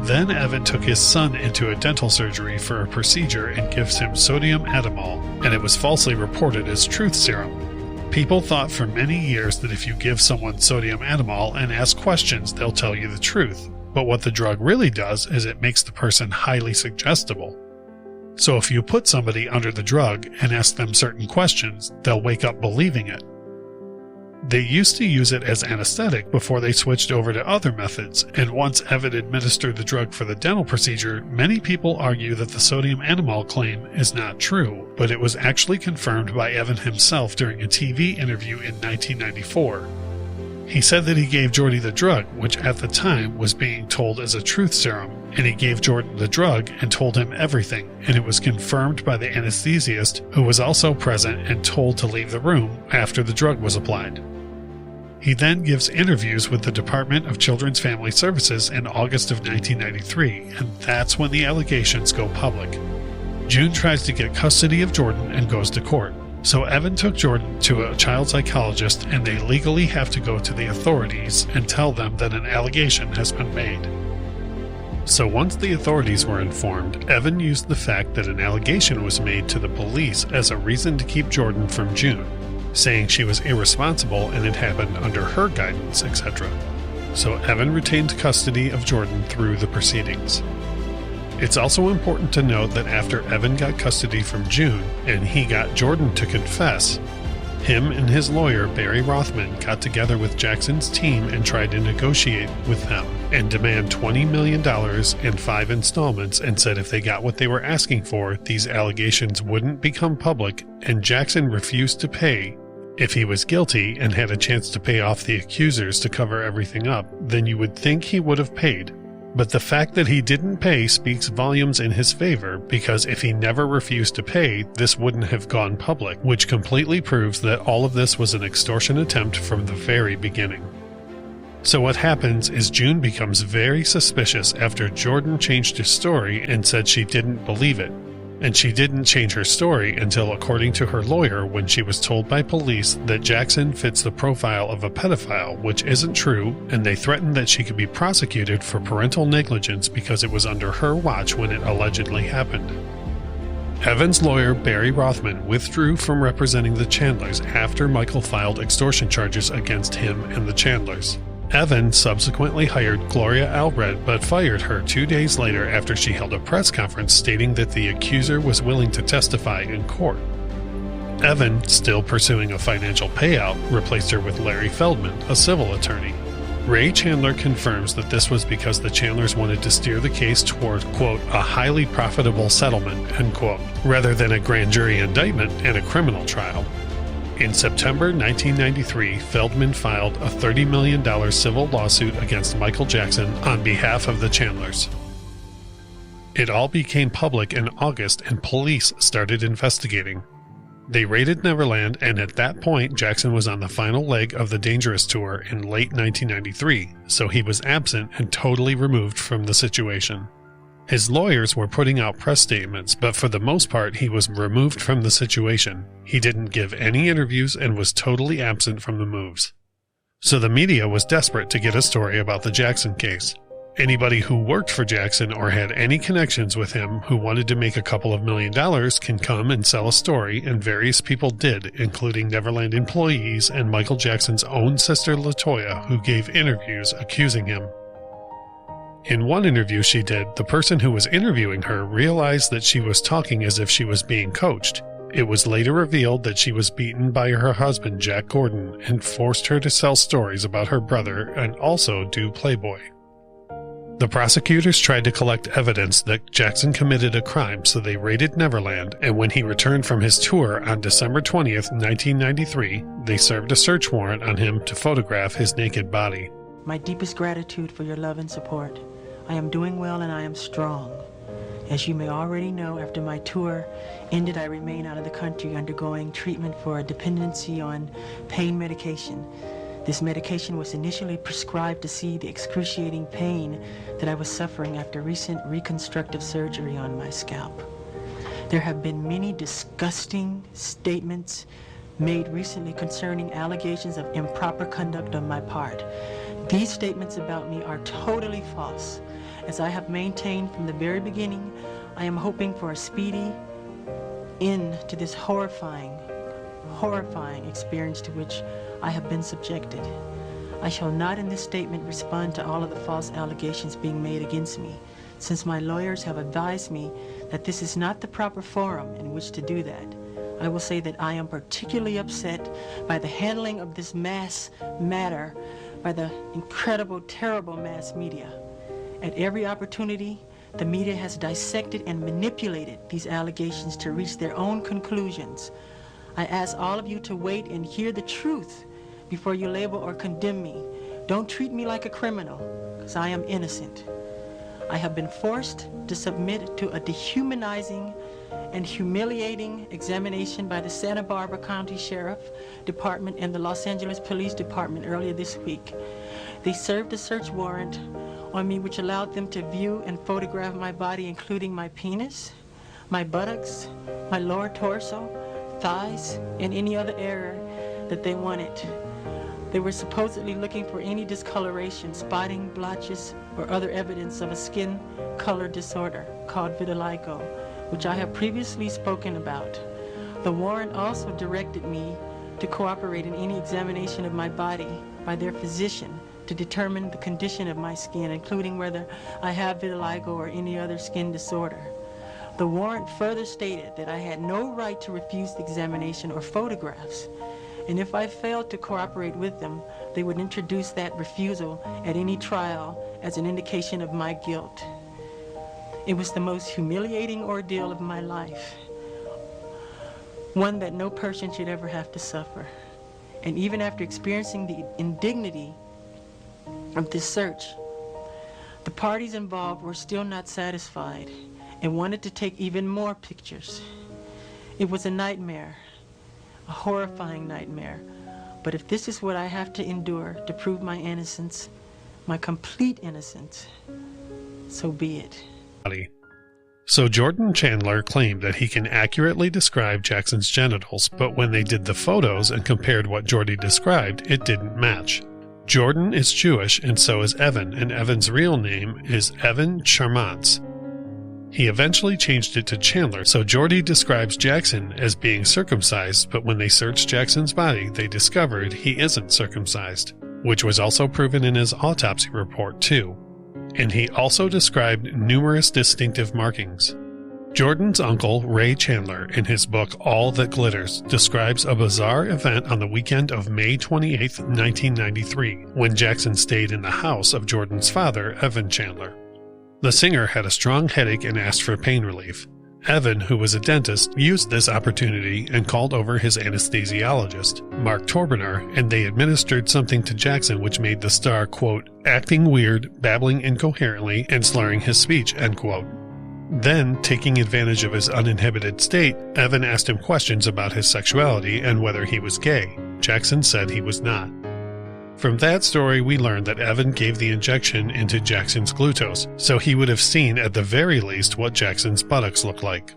Then Evan took his son into a dental surgery for a procedure and gives him sodium atomol, and it was falsely reported as truth serum. People thought for many years that if you give someone sodium atomol and ask questions, they'll tell you the truth. But what the drug really does is it makes the person highly suggestible. So if you put somebody under the drug and ask them certain questions, they'll wake up believing it. They used to use it as anesthetic before they switched over to other methods, and once Evan administered the drug for the dental procedure, many people argue that the sodium atomol claim is not true, but it was actually confirmed by Evan himself during a TV interview in 1994. He said that he gave Jordy the drug, which at the time was being told as a truth serum, and he gave Jordan the drug and told him everything, and it was confirmed by the anesthesiast, who was also present and told to leave the room after the drug was applied. He then gives interviews with the Department of Children's Family Services in August of 1993, and that's when the allegations go public. June tries to get custody of Jordan and goes to court. So Evan took Jordan to a child psychologist, and they legally have to go to the authorities and tell them that an allegation has been made. So once the authorities were informed, Evan used the fact that an allegation was made to the police as a reason to keep Jordan from June, saying she was irresponsible and it happened under her guidance, etc. So Evan retained custody of Jordan through the proceedings. It's also important to note that after Evan got custody from June and he got Jordan to confess, him and his lawyer Barry Rothman got together with Jackson's team and tried to negotiate with them and demand $20 million in 5 installments, and said if they got what they were asking for, these allegations wouldn't become public, and Jackson refused to pay. If he was guilty and had a chance to pay off the accusers to cover everything up, then you would think he would have paid. But the fact that he didn't pay speaks volumes in his favor, because if he never refused to pay, this wouldn't have gone public, which completely proves that all of this was an extortion attempt from the very beginning. So what happens is June becomes very suspicious after Jordan changed his story and said she didn't believe it. And she didn't change her story until, according to her lawyer, when she was told by police that Jackson fits the profile of a pedophile, which isn't true, and they threatened that she could be prosecuted for parental negligence because it was under her watch when it allegedly happened. Evan's lawyer, Barry Rothman, withdrew from representing the Chandlers after Michael filed extortion charges against him and the Chandlers. Evan subsequently hired Gloria Allred, but fired her 2 days later after she held a press conference stating that the accuser was willing to testify in court. Evan, still pursuing a financial payout, replaced her with Larry Feldman, a civil attorney. Ray Chandler confirms that this was because the Chandlers wanted to steer the case toward, quote, a highly profitable settlement, end quote, rather than a grand jury indictment and a criminal trial. In September 1993, Feldman filed a $30 million civil lawsuit against Michael Jackson on behalf of the Chandlers. It all became public in August, and police started investigating. They raided Neverland, and at that point, Jackson was on the final leg of the Dangerous Tour in late 1993, so he was absent and totally removed from the situation. His lawyers were putting out press statements, but for the most part he was removed from the situation. He didn't give any interviews and was totally absent from the moves. So the media was desperate to get a story about the Jackson case. Anybody who worked for Jackson or had any connections with him who wanted to make a couple of $1 million can come and sell a story, and various people did, including Neverland employees and Michael Jackson's own sister LaToya, who gave interviews accusing him. In one interview she did, the person who was interviewing her realized that she was talking as if she was being coached. It was later revealed that she was beaten by her husband, Jack Gordon, and forced her to sell stories about her brother and also do Playboy. The prosecutors tried to collect evidence that Jackson committed a crime, so they raided Neverland, and when he returned from his tour on December 20th, 1993, they served a search warrant on him to photograph his naked body. My deepest gratitude for your love and support. I am doing well and I am strong. As you may already know, after my tour ended, I remain out of the country undergoing treatment for a dependency on pain medication. This medication was initially prescribed to see the excruciating pain that I was suffering after recent reconstructive surgery on my scalp. There have been many disgusting statements made recently concerning allegations of improper conduct on my part. These statements about me are totally false. As I have maintained from the very beginning, I am hoping for a speedy end to this horrifying experience to which I have been subjected. I shall not in this statement respond to all of the false allegations being made against me, since my lawyers have advised me that this is not the proper forum in which to do that. I will say that I am particularly upset by the handling of this mass matter by the incredible, terrible mass media. At every opportunity, the media has dissected and manipulated these allegations to reach their own conclusions. I ask all of you to wait and hear the truth before you label or condemn me. Don't treat me like a criminal, because I am innocent. I have been forced to submit to a dehumanizing and humiliating examination by the Santa Barbara County Sheriff Department and the Los Angeles Police Department earlier this week. They served a search warrant on me which allowed them to view and photograph my body, including my penis, my buttocks, my lower torso, thighs, and any other area that they wanted. They were supposedly looking for any discoloration, spotting, blotches, or other evidence of a skin color disorder called vitiligo, which I have previously spoken about. The warrant also directed me to cooperate in any examination of my body by their physician to determine the condition of my skin, including whether I have vitiligo or any other skin disorder. The warrant further stated that I had no right to refuse the examination or photographs, and if I failed to cooperate with them, they would introduce that refusal at any trial as an indication of my guilt. It was the most humiliating ordeal of my life, one that no person should ever have to suffer. And even after experiencing the indignity of this search, the parties involved were still not satisfied and wanted to take even more pictures. It was a nightmare, a horrifying nightmare. But if this is what I have to endure to prove my innocence, my complete innocence, so be it. So Jordan Chandler claimed that he can accurately describe Jackson's genitals, but when they did the photos and compared what Jordy described, it didn't match. Jordan is Jewish and so is Evan, and Evan's real name is Evan Charmants. He eventually changed it to Chandler, so Jordy describes Jackson as being circumcised, but when they searched Jackson's body, they discovered he isn't circumcised, which was also proven in his autopsy report too. And he also described numerous distinctive markings. Jordan's uncle, Ray Chandler, in his book All That Glitters, describes a bizarre event on the weekend of May 28, 1993, when Jackson stayed in the house of Jordan's father, Evan Chandler. The singer had a strong headache and asked for pain relief. Evan, who was a dentist, used this opportunity and called over his anesthesiologist, Mark Torbiner, and they administered something to Jackson which made the star, quote, acting weird, babbling incoherently, and slurring his speech, end quote. Then, taking advantage of his uninhibited state, Evan asked him questions about his sexuality and whether he was gay. Jackson said he was not. From that story, we learned that Evan gave the injection into Jackson's gluteus, so he would have seen at the very least what Jackson's buttocks looked like.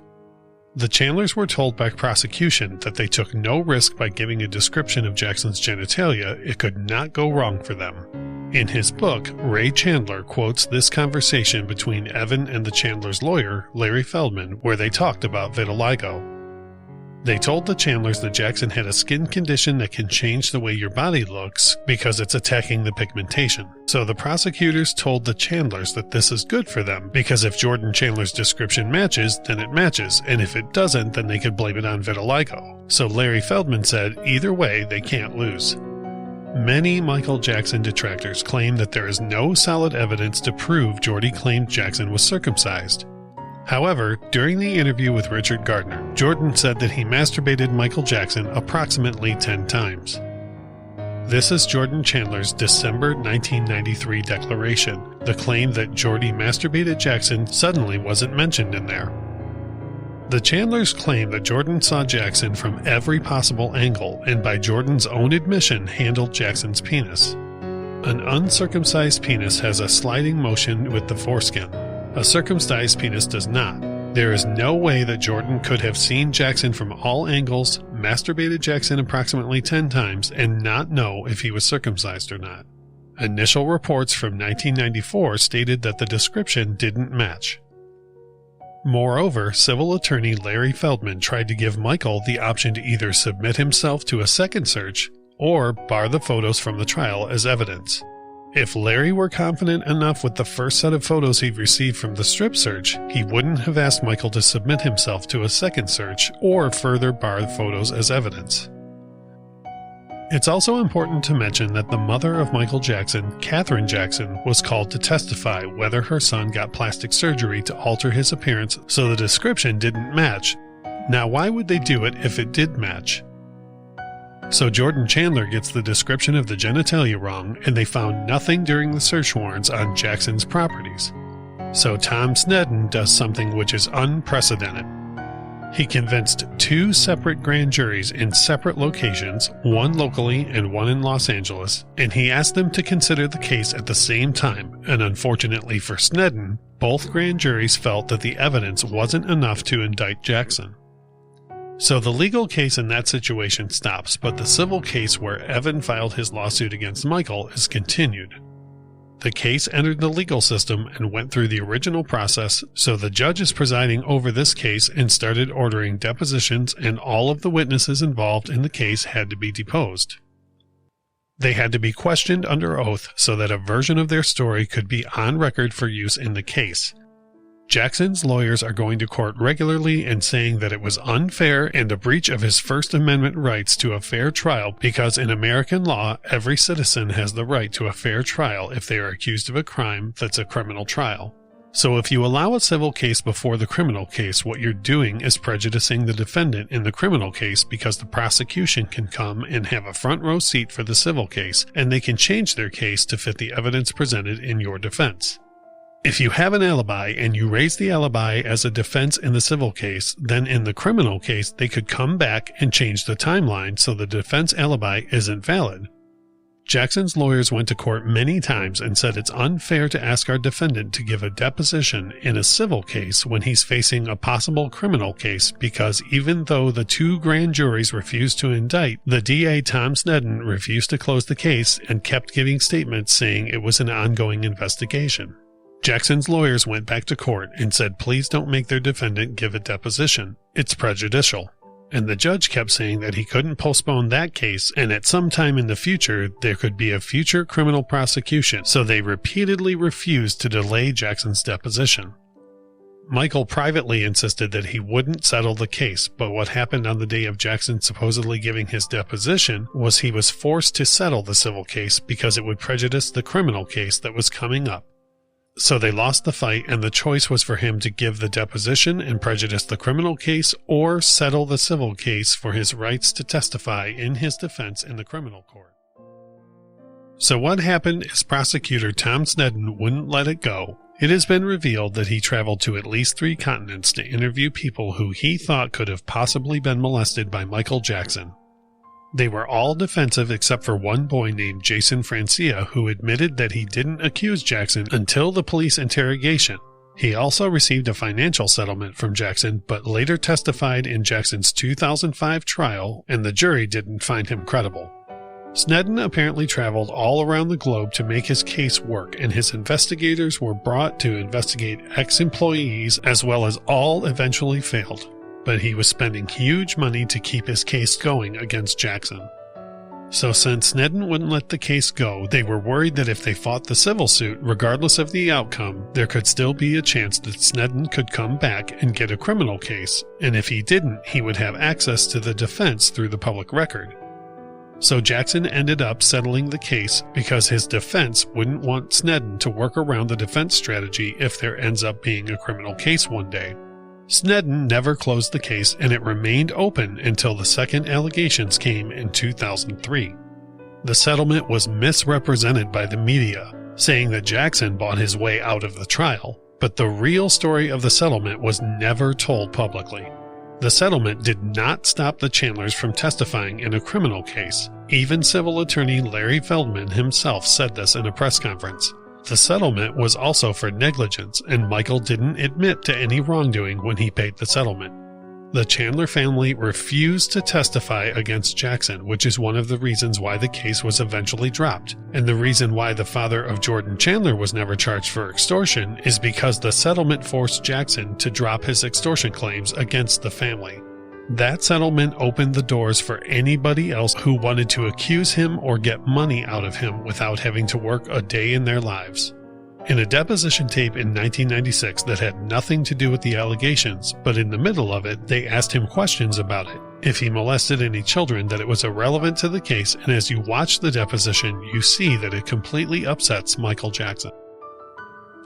The Chandlers were told by prosecution that they took no risk by giving a description of Jackson's genitalia. It could not go wrong for them. In his book, Ray Chandler quotes this conversation between Evan and the Chandlers' lawyer, Larry Feldman, where they talked about vitiligo. They told the Chandlers that Jackson had a skin condition that can change the way your body looks because it's attacking the pigmentation. So the prosecutors told the Chandlers that this is good for them because if Jordan Chandler's description matches, then it matches, and if it doesn't, then they could blame it on vitiligo. So Larry Feldman said either way, they can't lose. Many Michael Jackson detractors claim that there is no solid evidence to prove Jordy claimed Jackson was circumcised. However, during the interview with Richard Gardner, Jordan said that he masturbated Michael Jackson approximately 10 times. This is Jordan Chandler's December 1993 declaration. The claim that Jordy masturbated Jackson suddenly wasn't mentioned in there. The Chandlers claim that Jordan saw Jackson from every possible angle and by Jordan's own admission handled Jackson's penis. An uncircumcised penis has a sliding motion with the foreskin. A circumcised penis does not. There is no way that Jordan could have seen Jackson from all angles, masturbated Jackson approximately 10 times, and not know if he was circumcised or not. Initial reports from 1994 stated that the description didn't match. Moreover, civil attorney Larry Feldman tried to give Michael the option to either submit himself to a second search or bar the photos from the trial as evidence. If Larry were confident enough with the first set of photos he received from the strip search, he wouldn't have asked Michael to submit himself to a second search or further bar the photos as evidence. It's also important to mention that the mother of Michael Jackson, Katherine Jackson, was called to testify whether her son got plastic surgery to alter his appearance so the description didn't match. Now, why would they do it if it did match? So Jordan Chandler gets the description of the genitalia wrong, and they found nothing during the search warrants on Jackson's properties. So Tom Sneddon does something which is unprecedented. He convinced 2 separate grand juries in separate locations, one locally and one in Los Angeles, and he asked them to consider the case at the same time, and unfortunately for Sneddon, both grand juries felt that the evidence wasn't enough to indict Jackson. So the legal case in that situation stops, but the civil case where Evan filed his lawsuit against Michael is continued. The case entered the legal system and went through the original process, so the judge is presiding over this case and started ordering depositions, and all of the witnesses involved in the case had to be deposed. They had to be questioned under oath so that a version of their story could be on record for use in the case. Jackson's lawyers are going to court regularly and saying that it was unfair and a breach of his First Amendment rights to a fair trial because in American law, every citizen has the right to a fair trial if they are accused of a crime that's a criminal trial. So if you allow a civil case before the criminal case, what you're doing is prejudicing the defendant in the criminal case because the prosecution can come and have a front row seat for the civil case, and they can change their case to fit the evidence presented in your defense. If you have an alibi and you raise the alibi as a defense in the civil case, then in the criminal case they could come back and change the timeline so the defense alibi isn't valid. Jackson's lawyers went to court many times and said it's unfair to ask our defendant to give a deposition in a civil case when he's facing a possible criminal case because even though the 2 grand juries refused to indict, the DA Tom Sneddon refused to close the case and kept giving statements saying it was an ongoing investigation. Jackson's lawyers went back to court and said please don't make their defendant give a deposition. It's prejudicial. And the judge kept saying that he couldn't postpone that case and at some time in the future there could be a future criminal prosecution, so they repeatedly refused to delay Jackson's deposition. Michael privately insisted that he wouldn't settle the case, but what happened on the day of Jackson supposedly giving his deposition was he was forced to settle the civil case because it would prejudice the criminal case that was coming up. So they lost the fight, and the choice was for him to give the deposition and prejudice the criminal case or settle the civil case for his rights to testify in his defense in the criminal court. So what happened is prosecutor Tom Sneddon wouldn't let it go. It has been revealed that he traveled to at least 3 continents to interview people who he thought could have possibly been molested by Michael Jackson. They were all defensive except for one boy named Jason Francia who admitted that he didn't accuse Jackson until the police interrogation. He also received a financial settlement from Jackson but later testified in Jackson's 2005 trial and the jury didn't find him credible. Sneddon apparently traveled all around the globe to make his case work, and his investigators were brought to investigate ex-employees as well as all eventually failed. but he was spending huge money to keep his case going against Jackson. So since Sneddon wouldn't let the case go, they were worried that if they fought the civil suit, regardless of the outcome, there could still be a chance that Sneddon could come back and get a criminal case, and if he didn't, he would have access to the defense through the public record. So Jackson ended up settling the case because his defense wouldn't want Sneddon to work around the defense strategy if there ends up being a criminal case one day. Sneddon never closed the case, and it remained open until the second allegations came in 2003. The settlement was misrepresented by the media, saying that Jackson bought his way out of the trial, but the real story of the settlement was never told publicly. The settlement did not stop the Chandlers from testifying in a criminal case. Even civil attorney Larry Feldman himself said this in a press conference. The settlement was also for negligence, and Michael didn't admit to any wrongdoing when he paid the settlement. The Chandler family refused to testify against Jackson, which is one of the reasons why the case was eventually dropped. And the reason why the father of Jordan Chandler was never charged for extortion is because the settlement forced Jackson to drop his extortion claims against the family. That settlement opened the doors for anybody else who wanted to accuse him or get money out of him without having to work a day in their lives. In a deposition tape in 1996 that had nothing to do with the allegations, but in the middle of it, they asked him questions about it. If he molested any children, that it was irrelevant to the case, and as you watch the deposition, you see that it completely upsets Michael Jackson.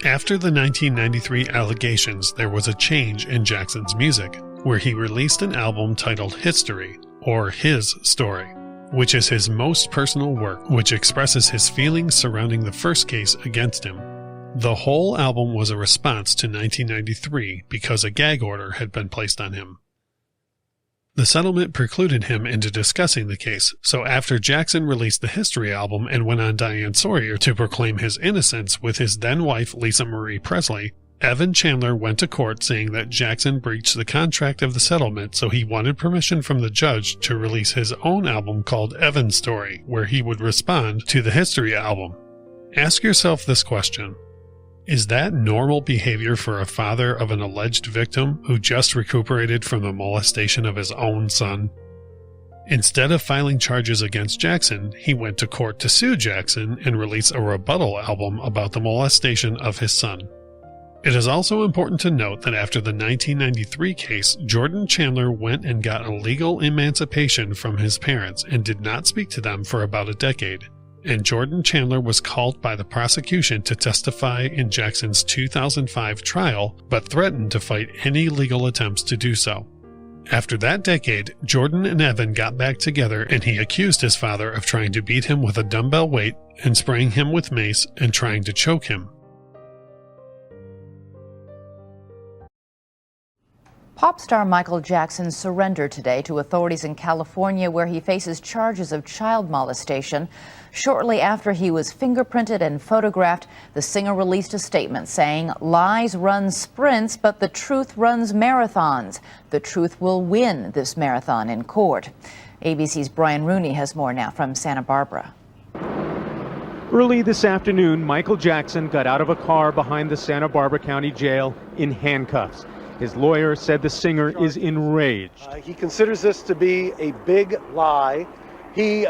After the 1993 allegations, there was a change in Jackson's music, where he released an album titled History, or His Story, which is his most personal work, which expresses his feelings surrounding the first case against him. The whole album was a response to 1993 because a gag order had been placed on him. The settlement precluded him into discussing the case, so after Jackson released the History album and went on Diane Sawyer to proclaim his innocence with his then-wife Lisa Marie Presley, Evan Chandler went to court saying that Jackson breached the contract of the settlement, so he wanted permission from the judge to release his own album called Evan's Story, where he would respond to the History album. Ask yourself this question. Is that normal behavior for a father of an alleged victim who just recuperated from the molestation of his own son? Instead of filing charges against Jackson, he went to court to sue Jackson and release a rebuttal album about the molestation of his son. It is also important to note that after the 1993 case, Jordan Chandler went and got a legal emancipation from his parents and did not speak to them for about a decade. And Jordan Chandler was called by the prosecution to testify in Jackson's 2005 trial, but threatened to fight any legal attempts to do so. After that decade, Jordan and Evan got back together and he accused his father of trying to beat him with a dumbbell weight and spraying him with mace and trying to choke him. Pop star Michael Jackson surrendered today to authorities in California, where he faces charges of child molestation. Shortly after he was fingerprinted and photographed, the singer released a statement saying, "Lies run sprints, but the truth runs marathons. The truth will win this marathon in court." ABC's Brian Rooney has more now from Santa Barbara. Early this afternoon, Michael Jackson got out of a car behind the Santa Barbara County Jail in handcuffs. His lawyer said the singer is enraged. He considers this to be a big lie. He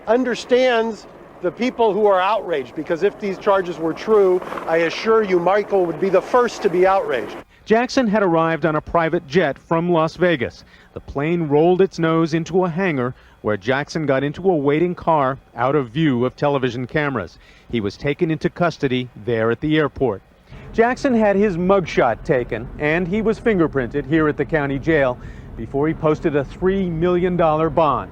understands the people who are outraged, because if these charges were true, I assure you Michael would be the first to be outraged. Jackson had arrived on a private jet from Las Vegas. The plane rolled its nose into a hangar where Jackson got into a waiting car out of view of television cameras. He was taken into custody there at the airport. Jackson had his mugshot taken, and he was fingerprinted here at the county jail before he posted a $3 million bond.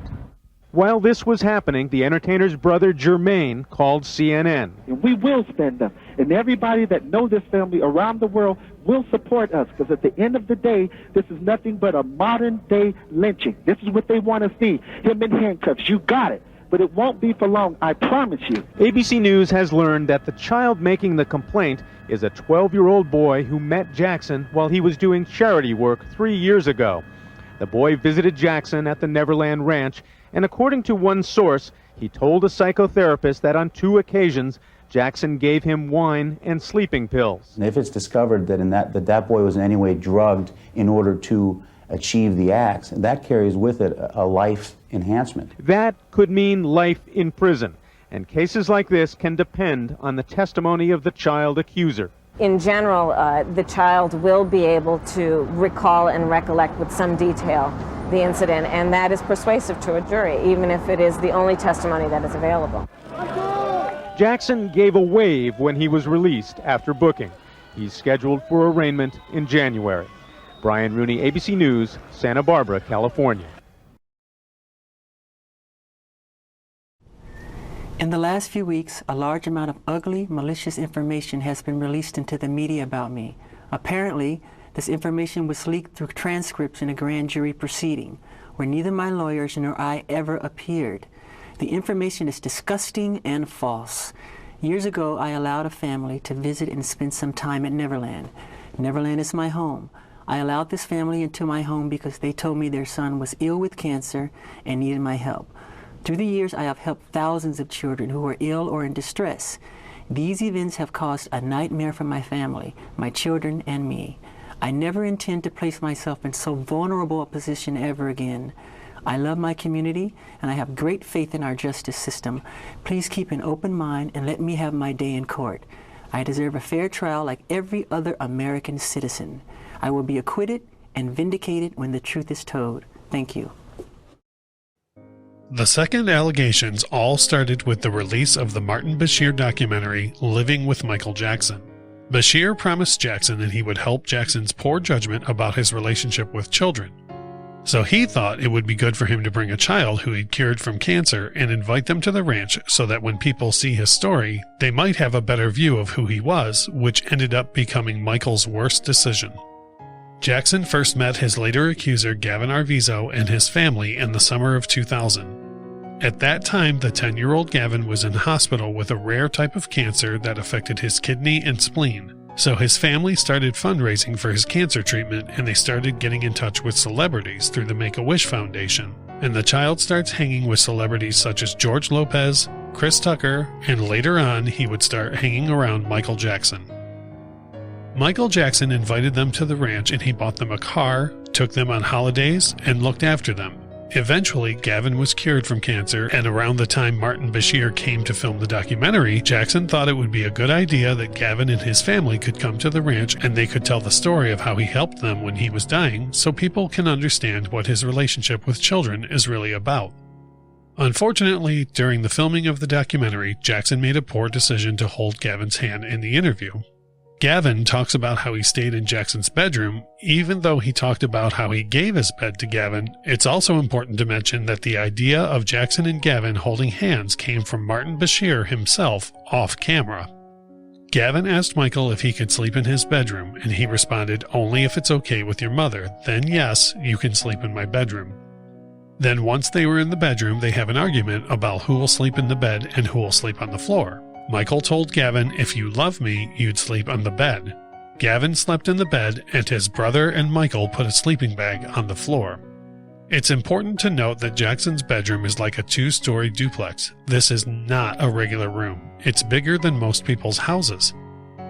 While this was happening, the entertainer's brother Jermaine called CNN. We will stand up, and everybody that knows this family around the world will support us, because at the end of the day, this is nothing but a modern-day lynching. This is what they want to see, him in handcuffs. You got it. But it won't be for long, I promise you. ABC News has learned that the child making the complaint is a 12-year-old boy who met Jackson while he was doing charity work 3 years ago. The boy visited Jackson at the Neverland Ranch, and according to one source, he told a psychotherapist that on 2 occasions, Jackson gave him wine and sleeping pills. And if it's discovered that that boy was in any way drugged in order to achieve the acts, and that carries with it a life enhancement. That could mean life in prison, and cases like this can depend on the testimony of the child accuser. In general, the child will be able to recall and recollect with some detail the incident, and that is persuasive to a jury, even if it is the only testimony that is available. Jackson gave a wave when he was released after booking. He's scheduled for arraignment in January. Brian Rooney, ABC News, Santa Barbara, California. In the last few weeks, a large amount of ugly, malicious information has been released into the media about me. Apparently, this information was leaked through transcripts in a grand jury proceeding, where neither my lawyers nor I ever appeared. The information is disgusting and false. Years ago, I allowed a family to visit and spend some time at Neverland. Neverland is my home. I allowed this family into my home because they told me their son was ill with cancer and needed my help. Through the years, I have helped thousands of children who are ill or in distress. These events have caused a nightmare for my family, my children, and me. I never intend to place myself in so vulnerable a position ever again. I love my community, and I have great faith in our justice system. Please keep an open mind and let me have my day in court. I deserve a fair trial like every other American citizen. I will be acquitted and vindicated when the truth is told. Thank you. The second allegations all started with the release of the Martin Bashir documentary, Living with Michael Jackson. Bashir promised Jackson that he would help Jackson's poor judgment about his relationship with children. So he thought it would be good for him to bring a child who he'd cured from cancer and invite them to the ranch so that when people see his story, they might have a better view of who he was, which ended up becoming Michael's worst decision. Jackson first met his later accuser Gavin Arvizo and his family in the summer of 2000. At that time, the 10-year-old Gavin was in hospital with a rare type of cancer that affected his kidney and spleen. So his family started fundraising for his cancer treatment, and they started getting in touch with celebrities through the Make-A-Wish Foundation. And the child starts hanging with celebrities such as George Lopez, Chris Tucker, and later on he would start hanging around Michael Jackson. Michael Jackson invited them to the ranch, and he bought them a car, took them on holidays, and looked after them. Eventually, Gavin was cured from cancer, and around the time Martin Bashir came to film the documentary, Jackson thought it would be a good idea that Gavin and his family could come to the ranch and they could tell the story of how he helped them when he was dying so people can understand what his relationship with children is really about. Unfortunately, during the filming of the documentary, Jackson made a poor decision to hold Gavin's hand in the interview. Gavin talks about how he stayed in Jackson's bedroom. Even though he talked about how he gave his bed to Gavin, it's also important to mention that the idea of Jackson and Gavin holding hands came from Martin Bashir himself off camera. Gavin asked Michael if he could sleep in his bedroom, and he responded, "Only if it's okay with your mother. Then yes, you can sleep in my bedroom." Then once they were in the bedroom, they have an argument about who will sleep in the bed and who will sleep on the floor. Michael told Gavin, "If you love me, you'd sleep on the bed." Gavin slept in the bed, and his brother and Michael put a sleeping bag on the floor. It's important to note that Jackson's bedroom is like a 2-story duplex. This is not a regular room. It's bigger than most people's houses.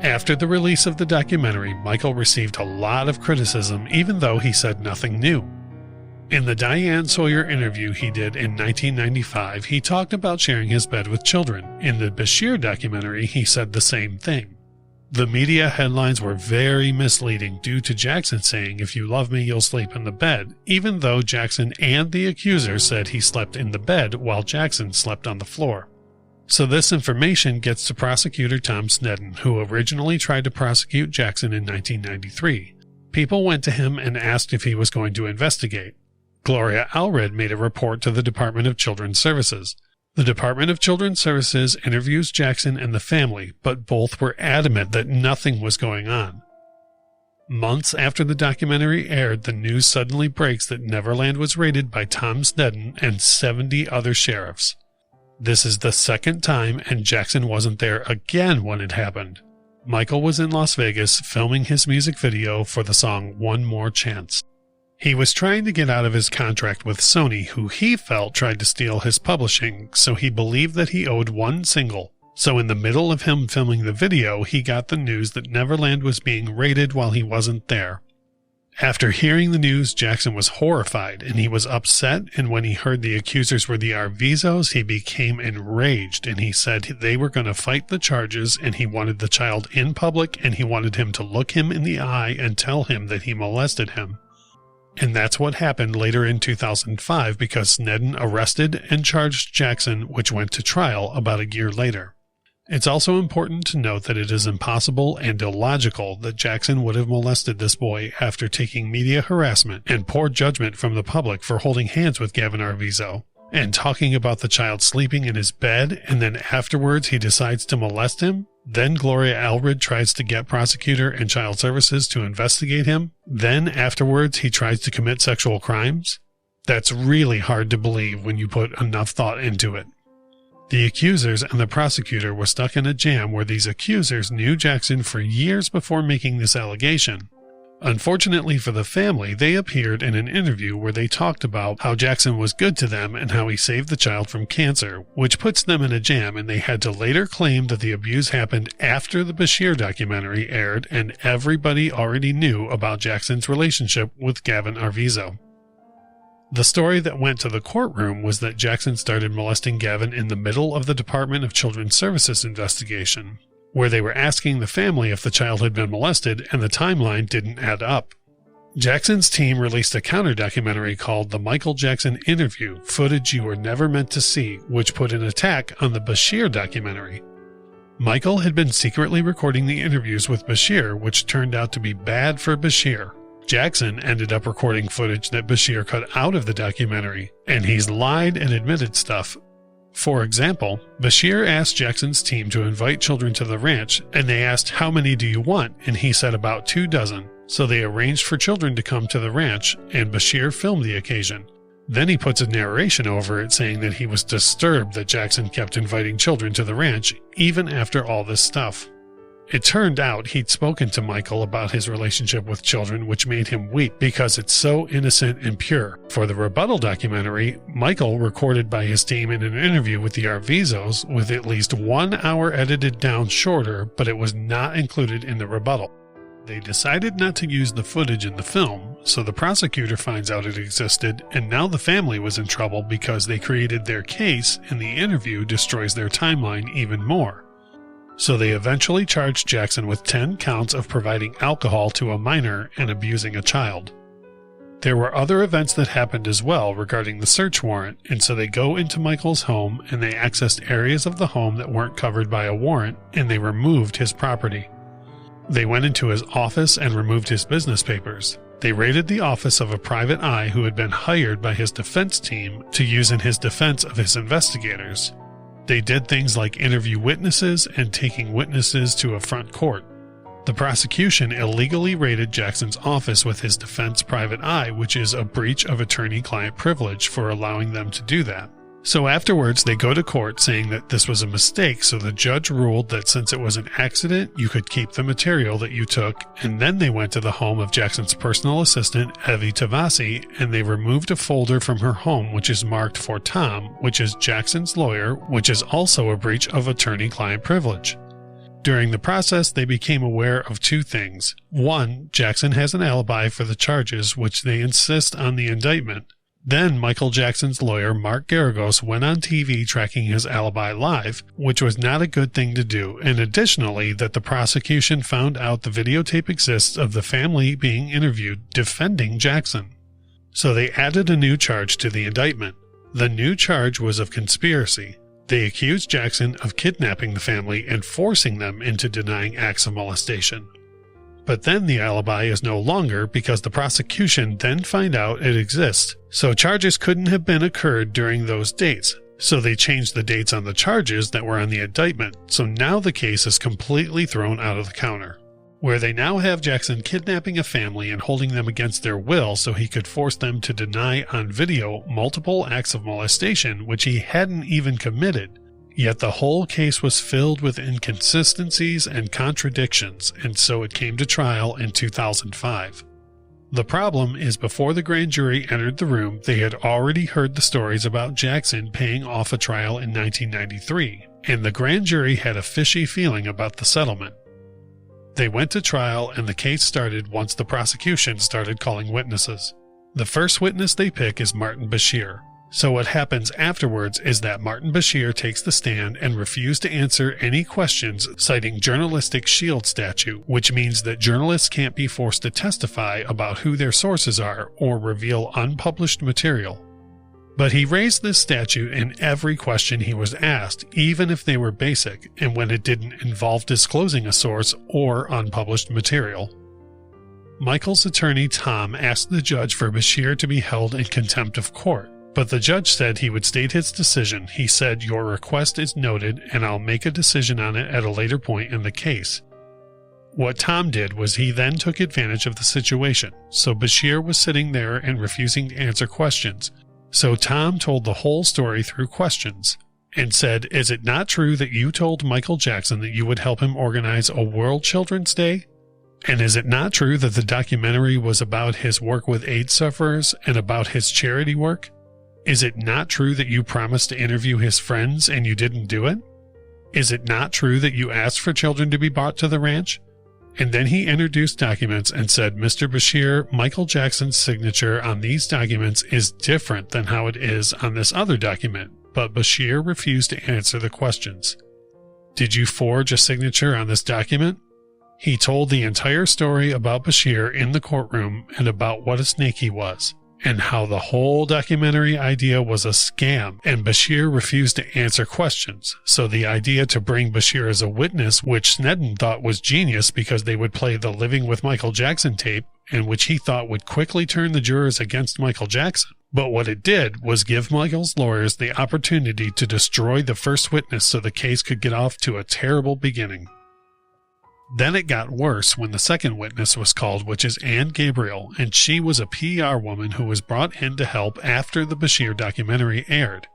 After the release of the documentary, Michael received a lot of criticism, even though he said nothing new. In the Diane Sawyer interview he did in 1995, he talked about sharing his bed with children. In the Bashir documentary, he said the same thing. The media headlines were very misleading due to Jackson saying, "If you love me, you'll sleep in the bed," even though Jackson and the accuser said he slept in the bed while Jackson slept on the floor. So this information gets to prosecutor Tom Sneddon, who originally tried to prosecute Jackson in 1993. People went to him and asked if he was going to investigate. Gloria Allred made a report to the Department of Children's Services. The Department of Children's Services interviews Jackson and the family, but both were adamant that nothing was going on. Months after the documentary aired, the news suddenly breaks that Neverland was raided by Tom Sneddon and 70 other sheriffs. This is the second time, and Jackson wasn't there again when it happened. Michael was in Las Vegas filming his music video for the song One More Chance. He was trying to get out of his contract with Sony, who he felt tried to steal his publishing, so he believed that he owed one single. So in the middle of him filming the video, he got the news that Neverland was being raided while he wasn't there. After hearing the news, Jackson was horrified and he was upset, and when he heard the accusers were the Arvizos, he became enraged and he said they were going to fight the charges and he wanted the child in public and he wanted him to look him in the eye and tell him that he molested him. And that's what happened later in 2005 because Sneddon arrested and charged Jackson, which went to trial about a year later. It's also important to note that it is impossible and illogical that Jackson would have molested this boy after taking media harassment and poor judgment from the public for holding hands with Gavin Arvizo and talking about the child sleeping in his bed, and then afterwards he decides to molest him. Then Gloria Allred tries to get prosecutor and child services to investigate him. Then afterwards he tries to commit sexual crimes. That's really hard to believe when you put enough thought into it. The accusers and the prosecutor were stuck in a jam where these accusers knew Jackson for years before making this allegation. Unfortunately for the family, they appeared in an interview where they talked about how Jackson was good to them and how he saved the child from cancer, which puts them in a jam, and they had to later claim that the abuse happened after the Bashir documentary aired and everybody already knew about Jackson's relationship with Gavin Arvizo. The story that went to the courtroom was that Jackson started molesting Gavin in the middle of the Department of Children's Services investigation, where they were asking the family if the child had been molested and the timeline didn't add up. Jackson's team released a counter-documentary called The Michael Jackson Interview, Footage You Were Never Meant to See, which put an attack on the Bashir documentary. Michael had been secretly recording the interviews with Bashir, which turned out to be bad for Bashir. Jackson ended up recording footage that Bashir cut out of the documentary, and he's lied and admitted stuff. For example, Bashir asked Jackson's team to invite children to the ranch, and they asked, "How many do you want?" and he said about 24. So they arranged for children to come to the ranch, and Bashir filmed the occasion. Then he puts a narration over it saying that he was disturbed that Jackson kept inviting children to the ranch, even after all this stuff. It turned out he'd spoken to Michael about his relationship with children, which made him weep because it's so innocent and pure. For the rebuttal documentary, Michael recorded by his team in an interview with the Arvizos with at least 1 hour edited down shorter, but it was not included in the rebuttal. They decided not to use the footage in the film, so the prosecutor finds out it existed, and now the family was in trouble because they created their case and the interview destroys their timeline even more. So they eventually charged Jackson with 10 counts of providing alcohol to a minor and abusing a child. There were other events that happened as well regarding the search warrant, and so they go into Michael's home and they accessed areas of the home that weren't covered by a warrant, and they removed his property. They went into his office and removed his business papers. They raided the office of a private eye who had been hired by his defense team to use in his defense of his investigators. They did things like interview witnesses and taking witnesses to a front court. The prosecution illegally raided Jackson's office with his defense private eye, which is a breach of attorney-client privilege for allowing them to do that. So afterwards, they go to court saying that this was a mistake, so the judge ruled that since it was an accident, you could keep the material that you took, and then they went to the home of Jackson's personal assistant, Evie Tavasi, and they removed a folder from her home which is marked for Tom, which is Jackson's lawyer, which is also a breach of attorney-client privilege. During the process, they became aware of 2 things. 1, Jackson has an alibi for the charges, which they insist on the indictment. Then Michael Jackson's lawyer, Mark Garagos, went on TV tracking his alibi live, which was not a good thing to do, and additionally that the prosecution found out the videotape exists of the family being interviewed defending Jackson. So they added a new charge to the indictment. The new charge was of conspiracy. They accused Jackson of kidnapping the family and forcing them into denying acts of molestation. But then the alibi is no longer because the prosecution then find out it exists, so charges couldn't have been occurred during those dates. So they changed the dates on the charges that were on the indictment, so now the case is completely thrown out of the counter. Where they now have Jackson kidnapping a family and holding them against their will so he could force them to deny on video multiple acts of molestation which he hadn't even committed. Yet the whole case was filled with inconsistencies and contradictions, and so it came to trial in 2005. The problem is before the grand jury entered the room, they had already heard the stories about Jackson paying off a trial in 1993, and the grand jury had a fishy feeling about the settlement. They went to trial, and the case started once the prosecution started calling witnesses. The first witness they pick is Martin Bashir. So what happens afterwards is that Martin Bashir takes the stand and refuses to answer any questions, citing journalistic shield statute, which means that journalists can't be forced to testify about who their sources are or reveal unpublished material. But he raised this statute in every question he was asked, even if they were basic, and when it didn't involve disclosing a source or unpublished material. Michael's attorney Tom asked the judge for Bashir to be held in contempt of court, but the judge said he would state his decision. He said, "Your request is noted, and I'll make a decision on it at a later point in the case." What Tom did was he then took advantage of the situation, so Bashir was sitting there and refusing to answer questions. So Tom told the whole story through questions and said, "Is it not true that you told Michael Jackson that you would help him organize a World Children's Day? And is it not true that the documentary was about his work with AIDS sufferers and about his charity work? Is it not true that you promised to interview his friends and you didn't do it? Is it not true that you asked for children to be brought to the ranch?" And then he introduced documents and said, "Mr. Bashir, Michael Jackson's signature on these documents is different than how it is on this other document," but Bashir refused to answer the questions. "Did you forge a signature on this document?" He told the entire story about Bashir in the courtroom and about what a snake he was, and how the whole documentary idea was a scam, and Bashir refused to answer questions. So the idea to bring Bashir as a witness, which Sneddon thought was genius because they would play the Living with Michael Jackson tape, and which he thought would quickly turn the jurors against Michael Jackson. But what it did was give Michael's lawyers the opportunity to destroy the first witness so the case could get off to a terrible beginning. Then it got worse when the second witness was called, which is Ann Gabriel, and she was a PR woman who was brought in to help after the Bashir documentary aired.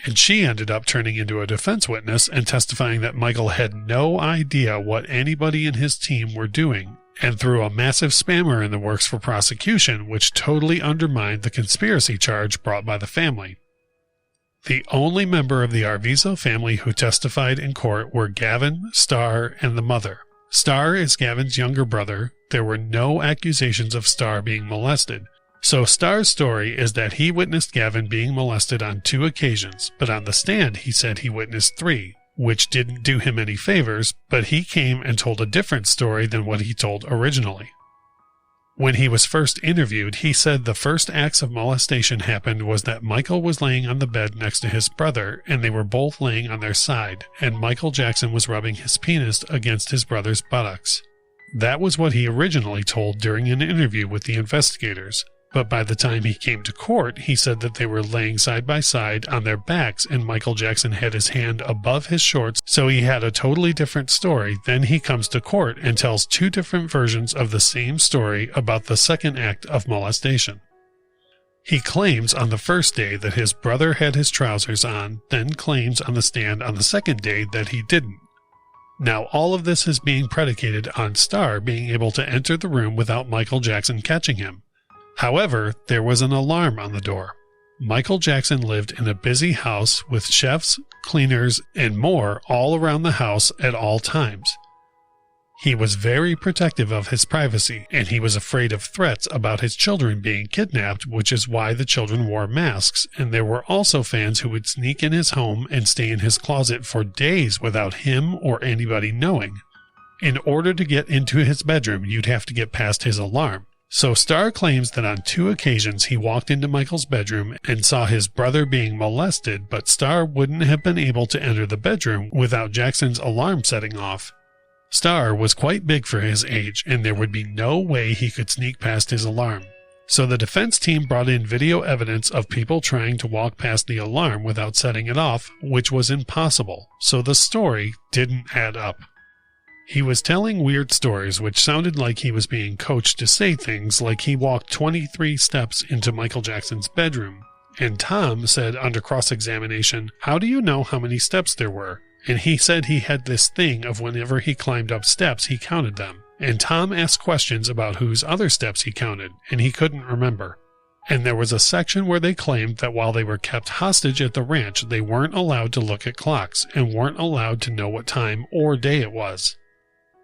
And she ended up turning into a defense witness and testifying that Michael had no idea what anybody in his team were doing, and threw a massive spammer in the works for prosecution, which totally undermined the conspiracy charge brought by the family. The only member of the Arvizo family who testified in court were Gavin, Starr, and the mother. Starr is Gavin's younger brother. There were no accusations of Starr being molested. So Starr's story is that he witnessed Gavin being molested on 2 occasions, but on the stand he said he witnessed 3, which didn't do him any favors, but he came and told a different story than what he told originally. When he was first interviewed, he said the first acts of molestation happened was that Michael was laying on the bed next to his brother, and they were both laying on their side, and Michael Jackson was rubbing his penis against his brother's buttocks. That was what he originally told during an interview with the investigators. But by the time he came to court, he said that they were laying side by side on their backs and Michael Jackson had his hand above his shorts, so he had a totally different story. Then he comes to court and tells 2 different versions of the same story about the second act of molestation. He claims on the first day that his brother had his trousers on, then claims on the stand on the second day that he didn't. Now all of this is being predicated on Starr being able to enter the room without Michael Jackson catching him. However, there was an alarm on the door. Michael Jackson lived in a busy house with chefs, cleaners, and more all around the house at all times. He was very protective of his privacy, and he was afraid of threats about his children being kidnapped, which is why the children wore masks, and there were also fans who would sneak in his home and stay in his closet for days without him or anybody knowing. In order to get into his bedroom, you'd have to get past his alarm. So Starr claims that on 2 occasions he walked into Michael's bedroom and saw his brother being molested, but Starr wouldn't have been able to enter the bedroom without Jackson's alarm setting off. Starr was quite big for his age, and there would be no way he could sneak past his alarm. So the defense team brought in video evidence of people trying to walk past the alarm without setting it off, which was impossible, so the story didn't add up. He was telling weird stories which sounded like he was being coached to say things like he walked 23 steps into Michael Jackson's bedroom. And Tom said under cross-examination, "How do you know how many steps there were?" And he said he had this thing of whenever he climbed up steps, he counted them. And Tom asked questions about whose other steps he counted, and he couldn't remember. And there was a section where they claimed that while they were kept hostage at the ranch, they weren't allowed to look at clocks and weren't allowed to know what time or day it was.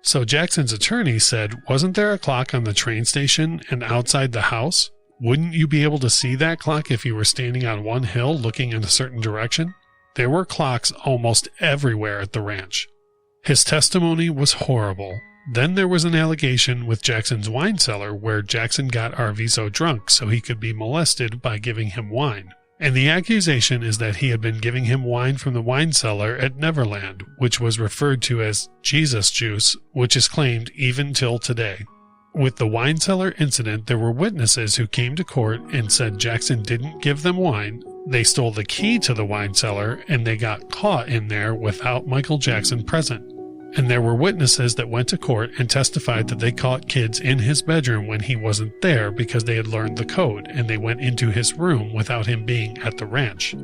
So Jackson's attorney said, wasn't there a clock on the train station and outside the house? Wouldn't you be able to see that clock if you were standing on one hill looking in a certain direction? There were clocks almost everywhere at the ranch. His testimony was horrible. Then there was an allegation with Jackson's wine cellar where Jackson got Arvizo drunk so he could be molested by giving him wine. And the accusation is that he had been giving him wine from the wine cellar at Neverland, which was referred to as Jesus juice, which is claimed even till today. With the wine cellar incident, there were witnesses who came to court and said Jackson didn't give them wine. They stole the key to the wine cellar and they got caught in there without Michael Jackson present. And there were witnesses that went to court and testified that they caught kids in his bedroom when he wasn't there because they had learned the code and they went into his room without him being at the ranch.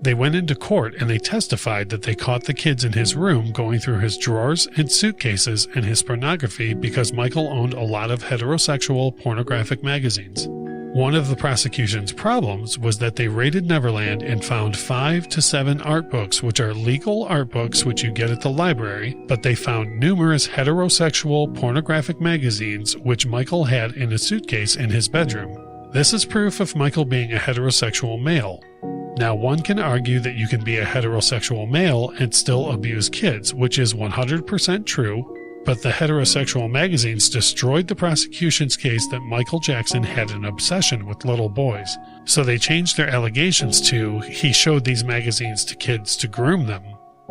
They went into court and they testified that they caught the kids in his room going through his drawers and suitcases and his pornography because Michael owned a lot of heterosexual pornographic magazines. One of the prosecution's problems was that they raided Neverland and found 5 to 7 art books, which are legal art books which you get at the library, but they found numerous heterosexual pornographic magazines which Michael had in a suitcase in his bedroom. This is proof of Michael being a heterosexual male. Now, one can argue that you can be a heterosexual male and still abuse kids, which is 100% true, but the heterosexual magazines destroyed the prosecution's case that Michael Jackson had an obsession with little boys. So they changed their allegations to, he showed these magazines to kids to groom them.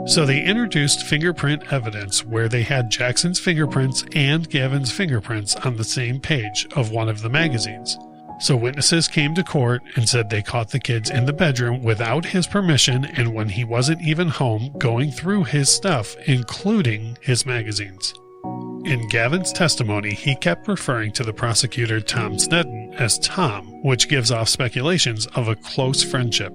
So they introduced fingerprint evidence where they had Jackson's fingerprints and Gavin's fingerprints on the same page of one of the magazines. So witnesses came to court and said they caught the kids in the bedroom without his permission and when he wasn't even home going through his stuff, including his magazines. In Gavin's testimony, he kept referring to the prosecutor Tom Sneddon as Tom, which gives off speculations of a close friendship.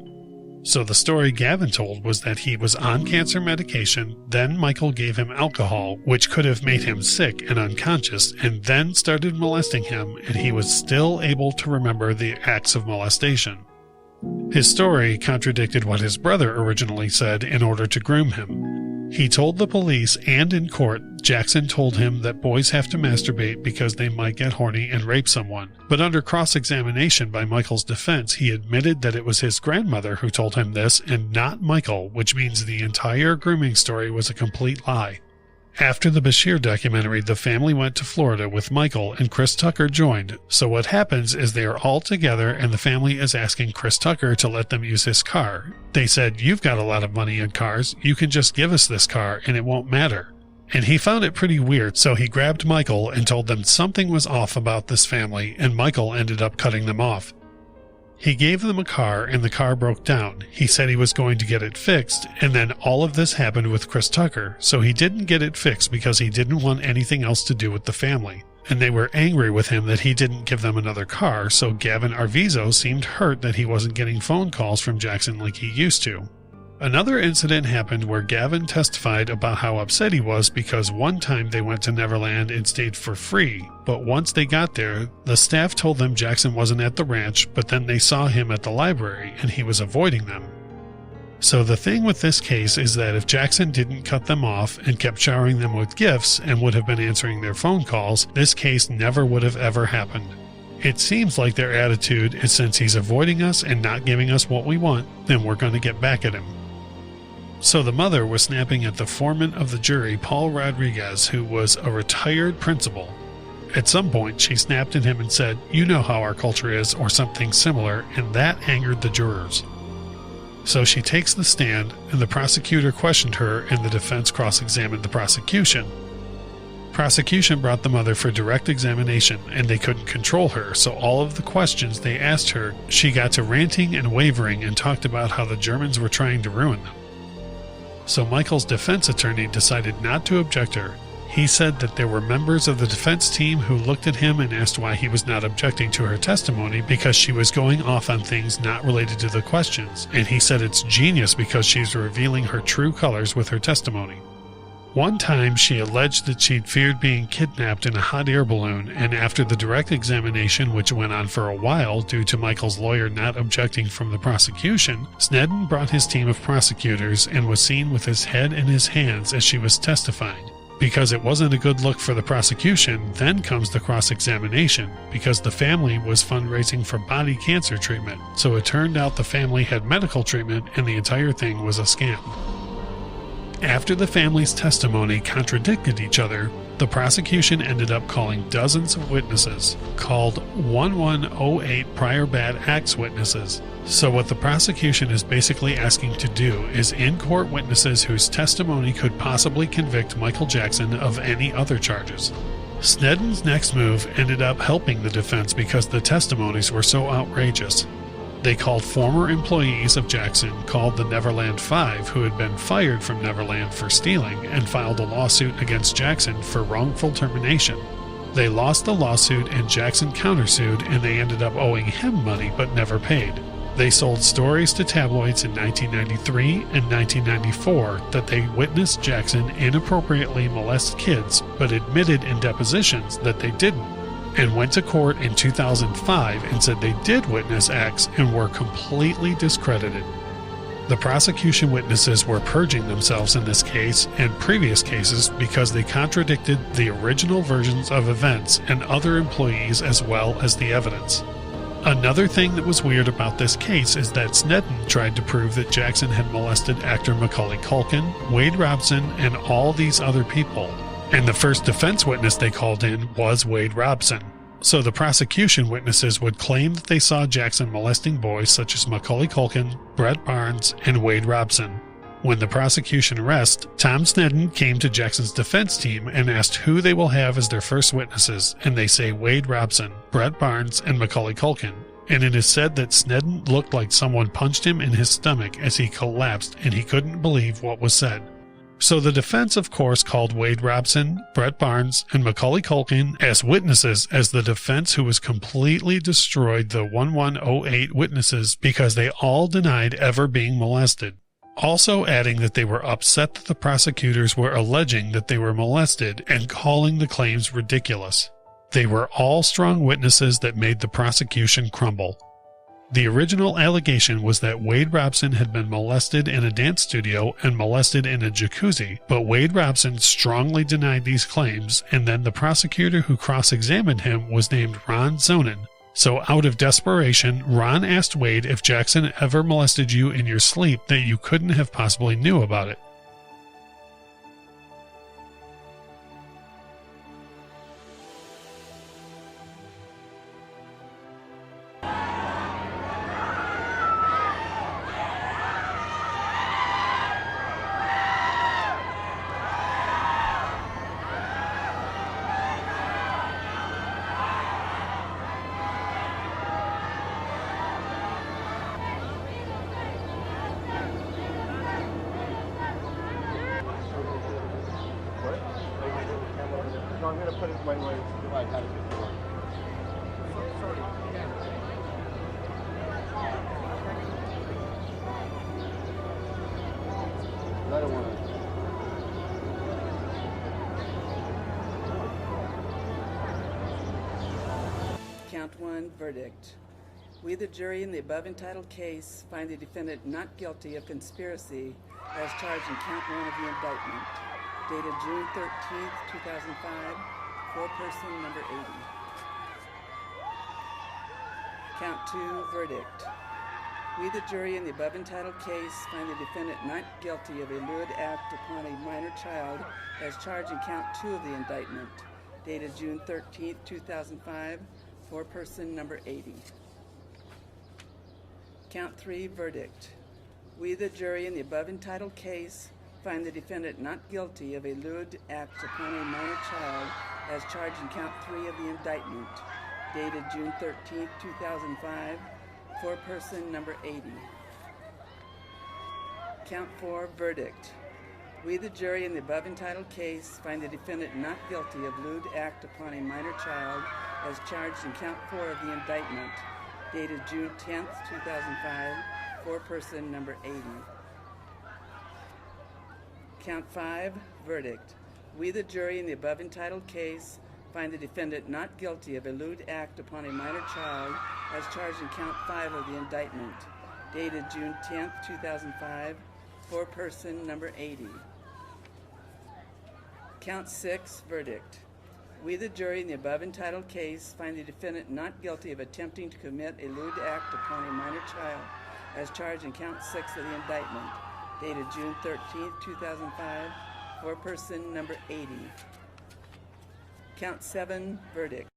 So the story Gavin told was that he was on cancer medication, then Michael gave him alcohol, which could have made him sick and unconscious, and then started molesting him, and he was still able to remember the acts of molestation. His story contradicted what his brother originally said in order to groom him. He told the police and in court, Jackson told him that boys have to masturbate because they might get horny and rape someone. But under cross-examination by Michael's defense, he admitted that it was his grandmother who told him this and not Michael, which means the entire grooming story was a complete lie. After the Bashir documentary, the family went to Florida with Michael and Chris Tucker joined. So what happens is they are all together and the family is asking Chris Tucker to let them use his car. They said, "You've got a lot of money in cars, you can just give us this car and it won't matter." And he found it pretty weird, so he grabbed Michael and told them something was off about this family, and Michael ended up cutting them off. He gave them a car and the car broke down. He said he was going to get it fixed, and then all of this happened with Chris Tucker, so he didn't get it fixed because he didn't want anything else to do with the family. And they were angry with him that he didn't give them another car, so Gavin Arvizo seemed hurt that he wasn't getting phone calls from Jackson like he used to. Another incident happened where Gavin testified about how upset he was because one time they went to Neverland and stayed for free, but once they got there, the staff told them Jackson wasn't at the ranch, but then they saw him at the library and he was avoiding them. So the thing with this case is that if Jackson didn't cut them off and kept showering them with gifts and would have been answering their phone calls, this case never would have ever happened. It seems like their attitude is since he's avoiding us and not giving us what we want, then we're going to get back at him. So the mother was snapping at the foreman of the jury, Paul Rodriguez, who was a retired principal. At some point, she snapped at him and said, "You know how our culture is," or something similar, and that angered the jurors. So she takes the stand, and the prosecutor questioned her, and the defense cross-examined the prosecution. Prosecution brought the mother for direct examination, and they couldn't control her, so all of the questions they asked her, she got to ranting and wavering and talked about how the Germans were trying to ruin them. So Michael's defense attorney decided not to object her. He said that there were members of the defense team who looked at him and asked why he was not objecting to her testimony because she was going off on things not related to the questions, and he said it's genius because she's revealing her true colors with her testimony. One time she alleged that she'd feared being kidnapped in a hot air balloon, and after the direct examination, which went on for a while due to Michael's lawyer not objecting from the prosecution, Sneddon brought his team of prosecutors and was seen with his head in his hands as she was testifying. Because it wasn't a good look for the prosecution, then comes the cross-examination, because the family was fundraising for body cancer treatment, so it turned out the family had medical treatment and the entire thing was a scam. After the family's testimony contradicted each other, the prosecution ended up calling dozens of witnesses, called 1108 prior bad acts witnesses. So what the prosecution is basically asking to do is in-court witnesses whose testimony could possibly convict Michael Jackson of any other charges. Sneddon's next move ended up helping the defense because the testimonies were so outrageous. They called former employees of Jackson called the Neverland Five who had been fired from Neverland for stealing and filed a lawsuit against Jackson for wrongful termination. They lost the lawsuit and Jackson countersued, and they ended up owing him money but never paid. They sold stories to tabloids in 1993 and 1994 that they witnessed Jackson inappropriately molest kids but admitted in depositions that they didn't, and went to court in 2005 and said they did witness acts and were completely discredited. The prosecution witnesses were purging themselves in this case and previous cases because they contradicted the original versions of events and other employees as well as the evidence. Another thing that was weird about this case is that Sneddon tried to prove that Jackson had molested actor Macaulay Culkin, Wade Robson, and all these other people. And the first defense witness they called in was Wade Robson. So the prosecution witnesses would claim that they saw Jackson molesting boys such as Macaulay Culkin, Brett Barnes, and Wade Robson. When the prosecution rests, Tom Sneddon came to Jackson's defense team and asked who they will have as their first witnesses, and they say Wade Robson, Brett Barnes, and Macaulay Culkin. And it is said that Sneddon looked like someone punched him in his stomach as he collapsed and he couldn't believe what was said. So the defense, of course, called Wade Robson, Brett Barnes, and Macaulay Culkin as witnesses as the defense who was completely destroyed the 1108 witnesses because they all denied ever being molested. Also adding that they were upset that the prosecutors were alleging that they were molested and calling the claims ridiculous. They were all strong witnesses that made the prosecution crumble. The original allegation was that Wade Robson had been molested in a dance studio and molested in a jacuzzi, but Wade Robson strongly denied these claims, and then the prosecutor who cross-examined him was named Ron Zonin. So out of desperation, Ron asked Wade if Jackson ever molested you in your sleep that you couldn't have possibly knew about it. I'm going to put it right where I had it before. I don't want to. Count 1, verdict. We, the jury, in the above entitled case, find the defendant not guilty of conspiracy as charged in count 1 of the indictment, dated June 13th, 2005, foreperson number 80. Count 2, verdict. We, the jury, in the above entitled case, find the defendant not guilty of a lewd act upon a minor child as charged in count 2 of the indictment, dated June 13th, 2005, foreperson number 80. Count 3, verdict. We, the jury, in the above entitled case, find the defendant not guilty of a lewd act upon a minor child as charged in count 3 of the indictment, dated June 13th, 2005, foreperson number 80. Count 4, verdict. We, the jury, in the above entitled case, find the defendant not guilty of lewd act upon a minor child as charged in count 4 of the indictment, dated June 10th, 2005, foreperson number 80. Count 5, verdict. We, the jury, in the above entitled case, find the defendant not guilty of a lewd act upon a minor child as charged in count 5 of the indictment, dated June 10th, 2005, foreperson number 80. Count 6, verdict. We, the jury, in the above entitled case, find the defendant not guilty of attempting to commit a lewd act upon a minor child, as charged in Count 6 of the indictment, dated June 13, 2005, for person number 80. Count 7, verdict.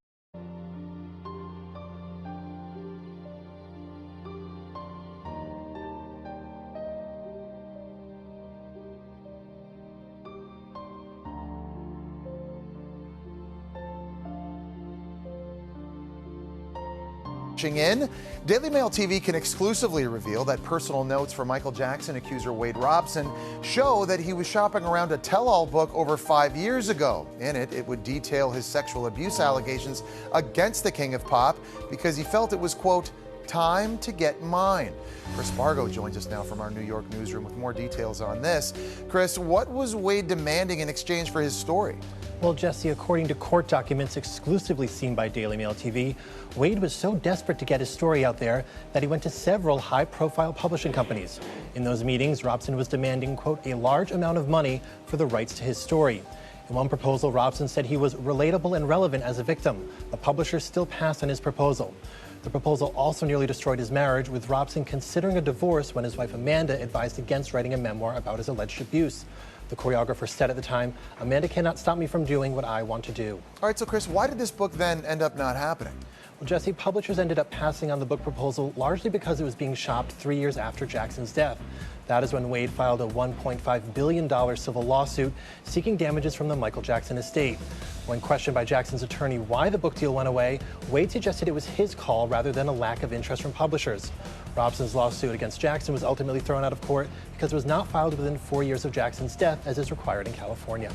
In, Daily Mail TV can exclusively reveal that personal notes from Michael Jackson accuser Wade Robson show that he was shopping around a tell-all book over 5 years ago. In it, it would detail his sexual abuse allegations against the King of Pop because he felt it was, quote, time to get mine. Chris Bargo joins us now from our New York newsroom with more details on this. Chris, what was Wade demanding in exchange for his story? Well, Jesse, according to court documents exclusively seen by Daily Mail TV, Wade was so desperate to get his story out there that he went to several high-profile publishing companies. In those meetings, Robson was demanding, quote, a large amount of money for the rights to his story. In one proposal, Robson said he was relatable and relevant as a victim. The publisher still passed on his proposal. The proposal also nearly destroyed his marriage, with Robson considering a divorce when his wife Amanda advised against writing a memoir about his alleged abuse. The choreographer said at the time, Amanda cannot stop me from doing what I want to do. All right, so Chris, why did this book then end up not happening? Well, Jesse, publishers ended up passing on the book proposal largely because it was being shopped 3 years after Jackson's death. That is when Wade filed a $1.5 billion civil lawsuit seeking damages from the Michael Jackson estate. When questioned by Jackson's attorney why the book deal went away, Wade suggested it was his call rather than a lack of interest from publishers. Robson's lawsuit against Jackson was ultimately thrown out of court because it was not filed within 4 years of Jackson's death, as is required in California.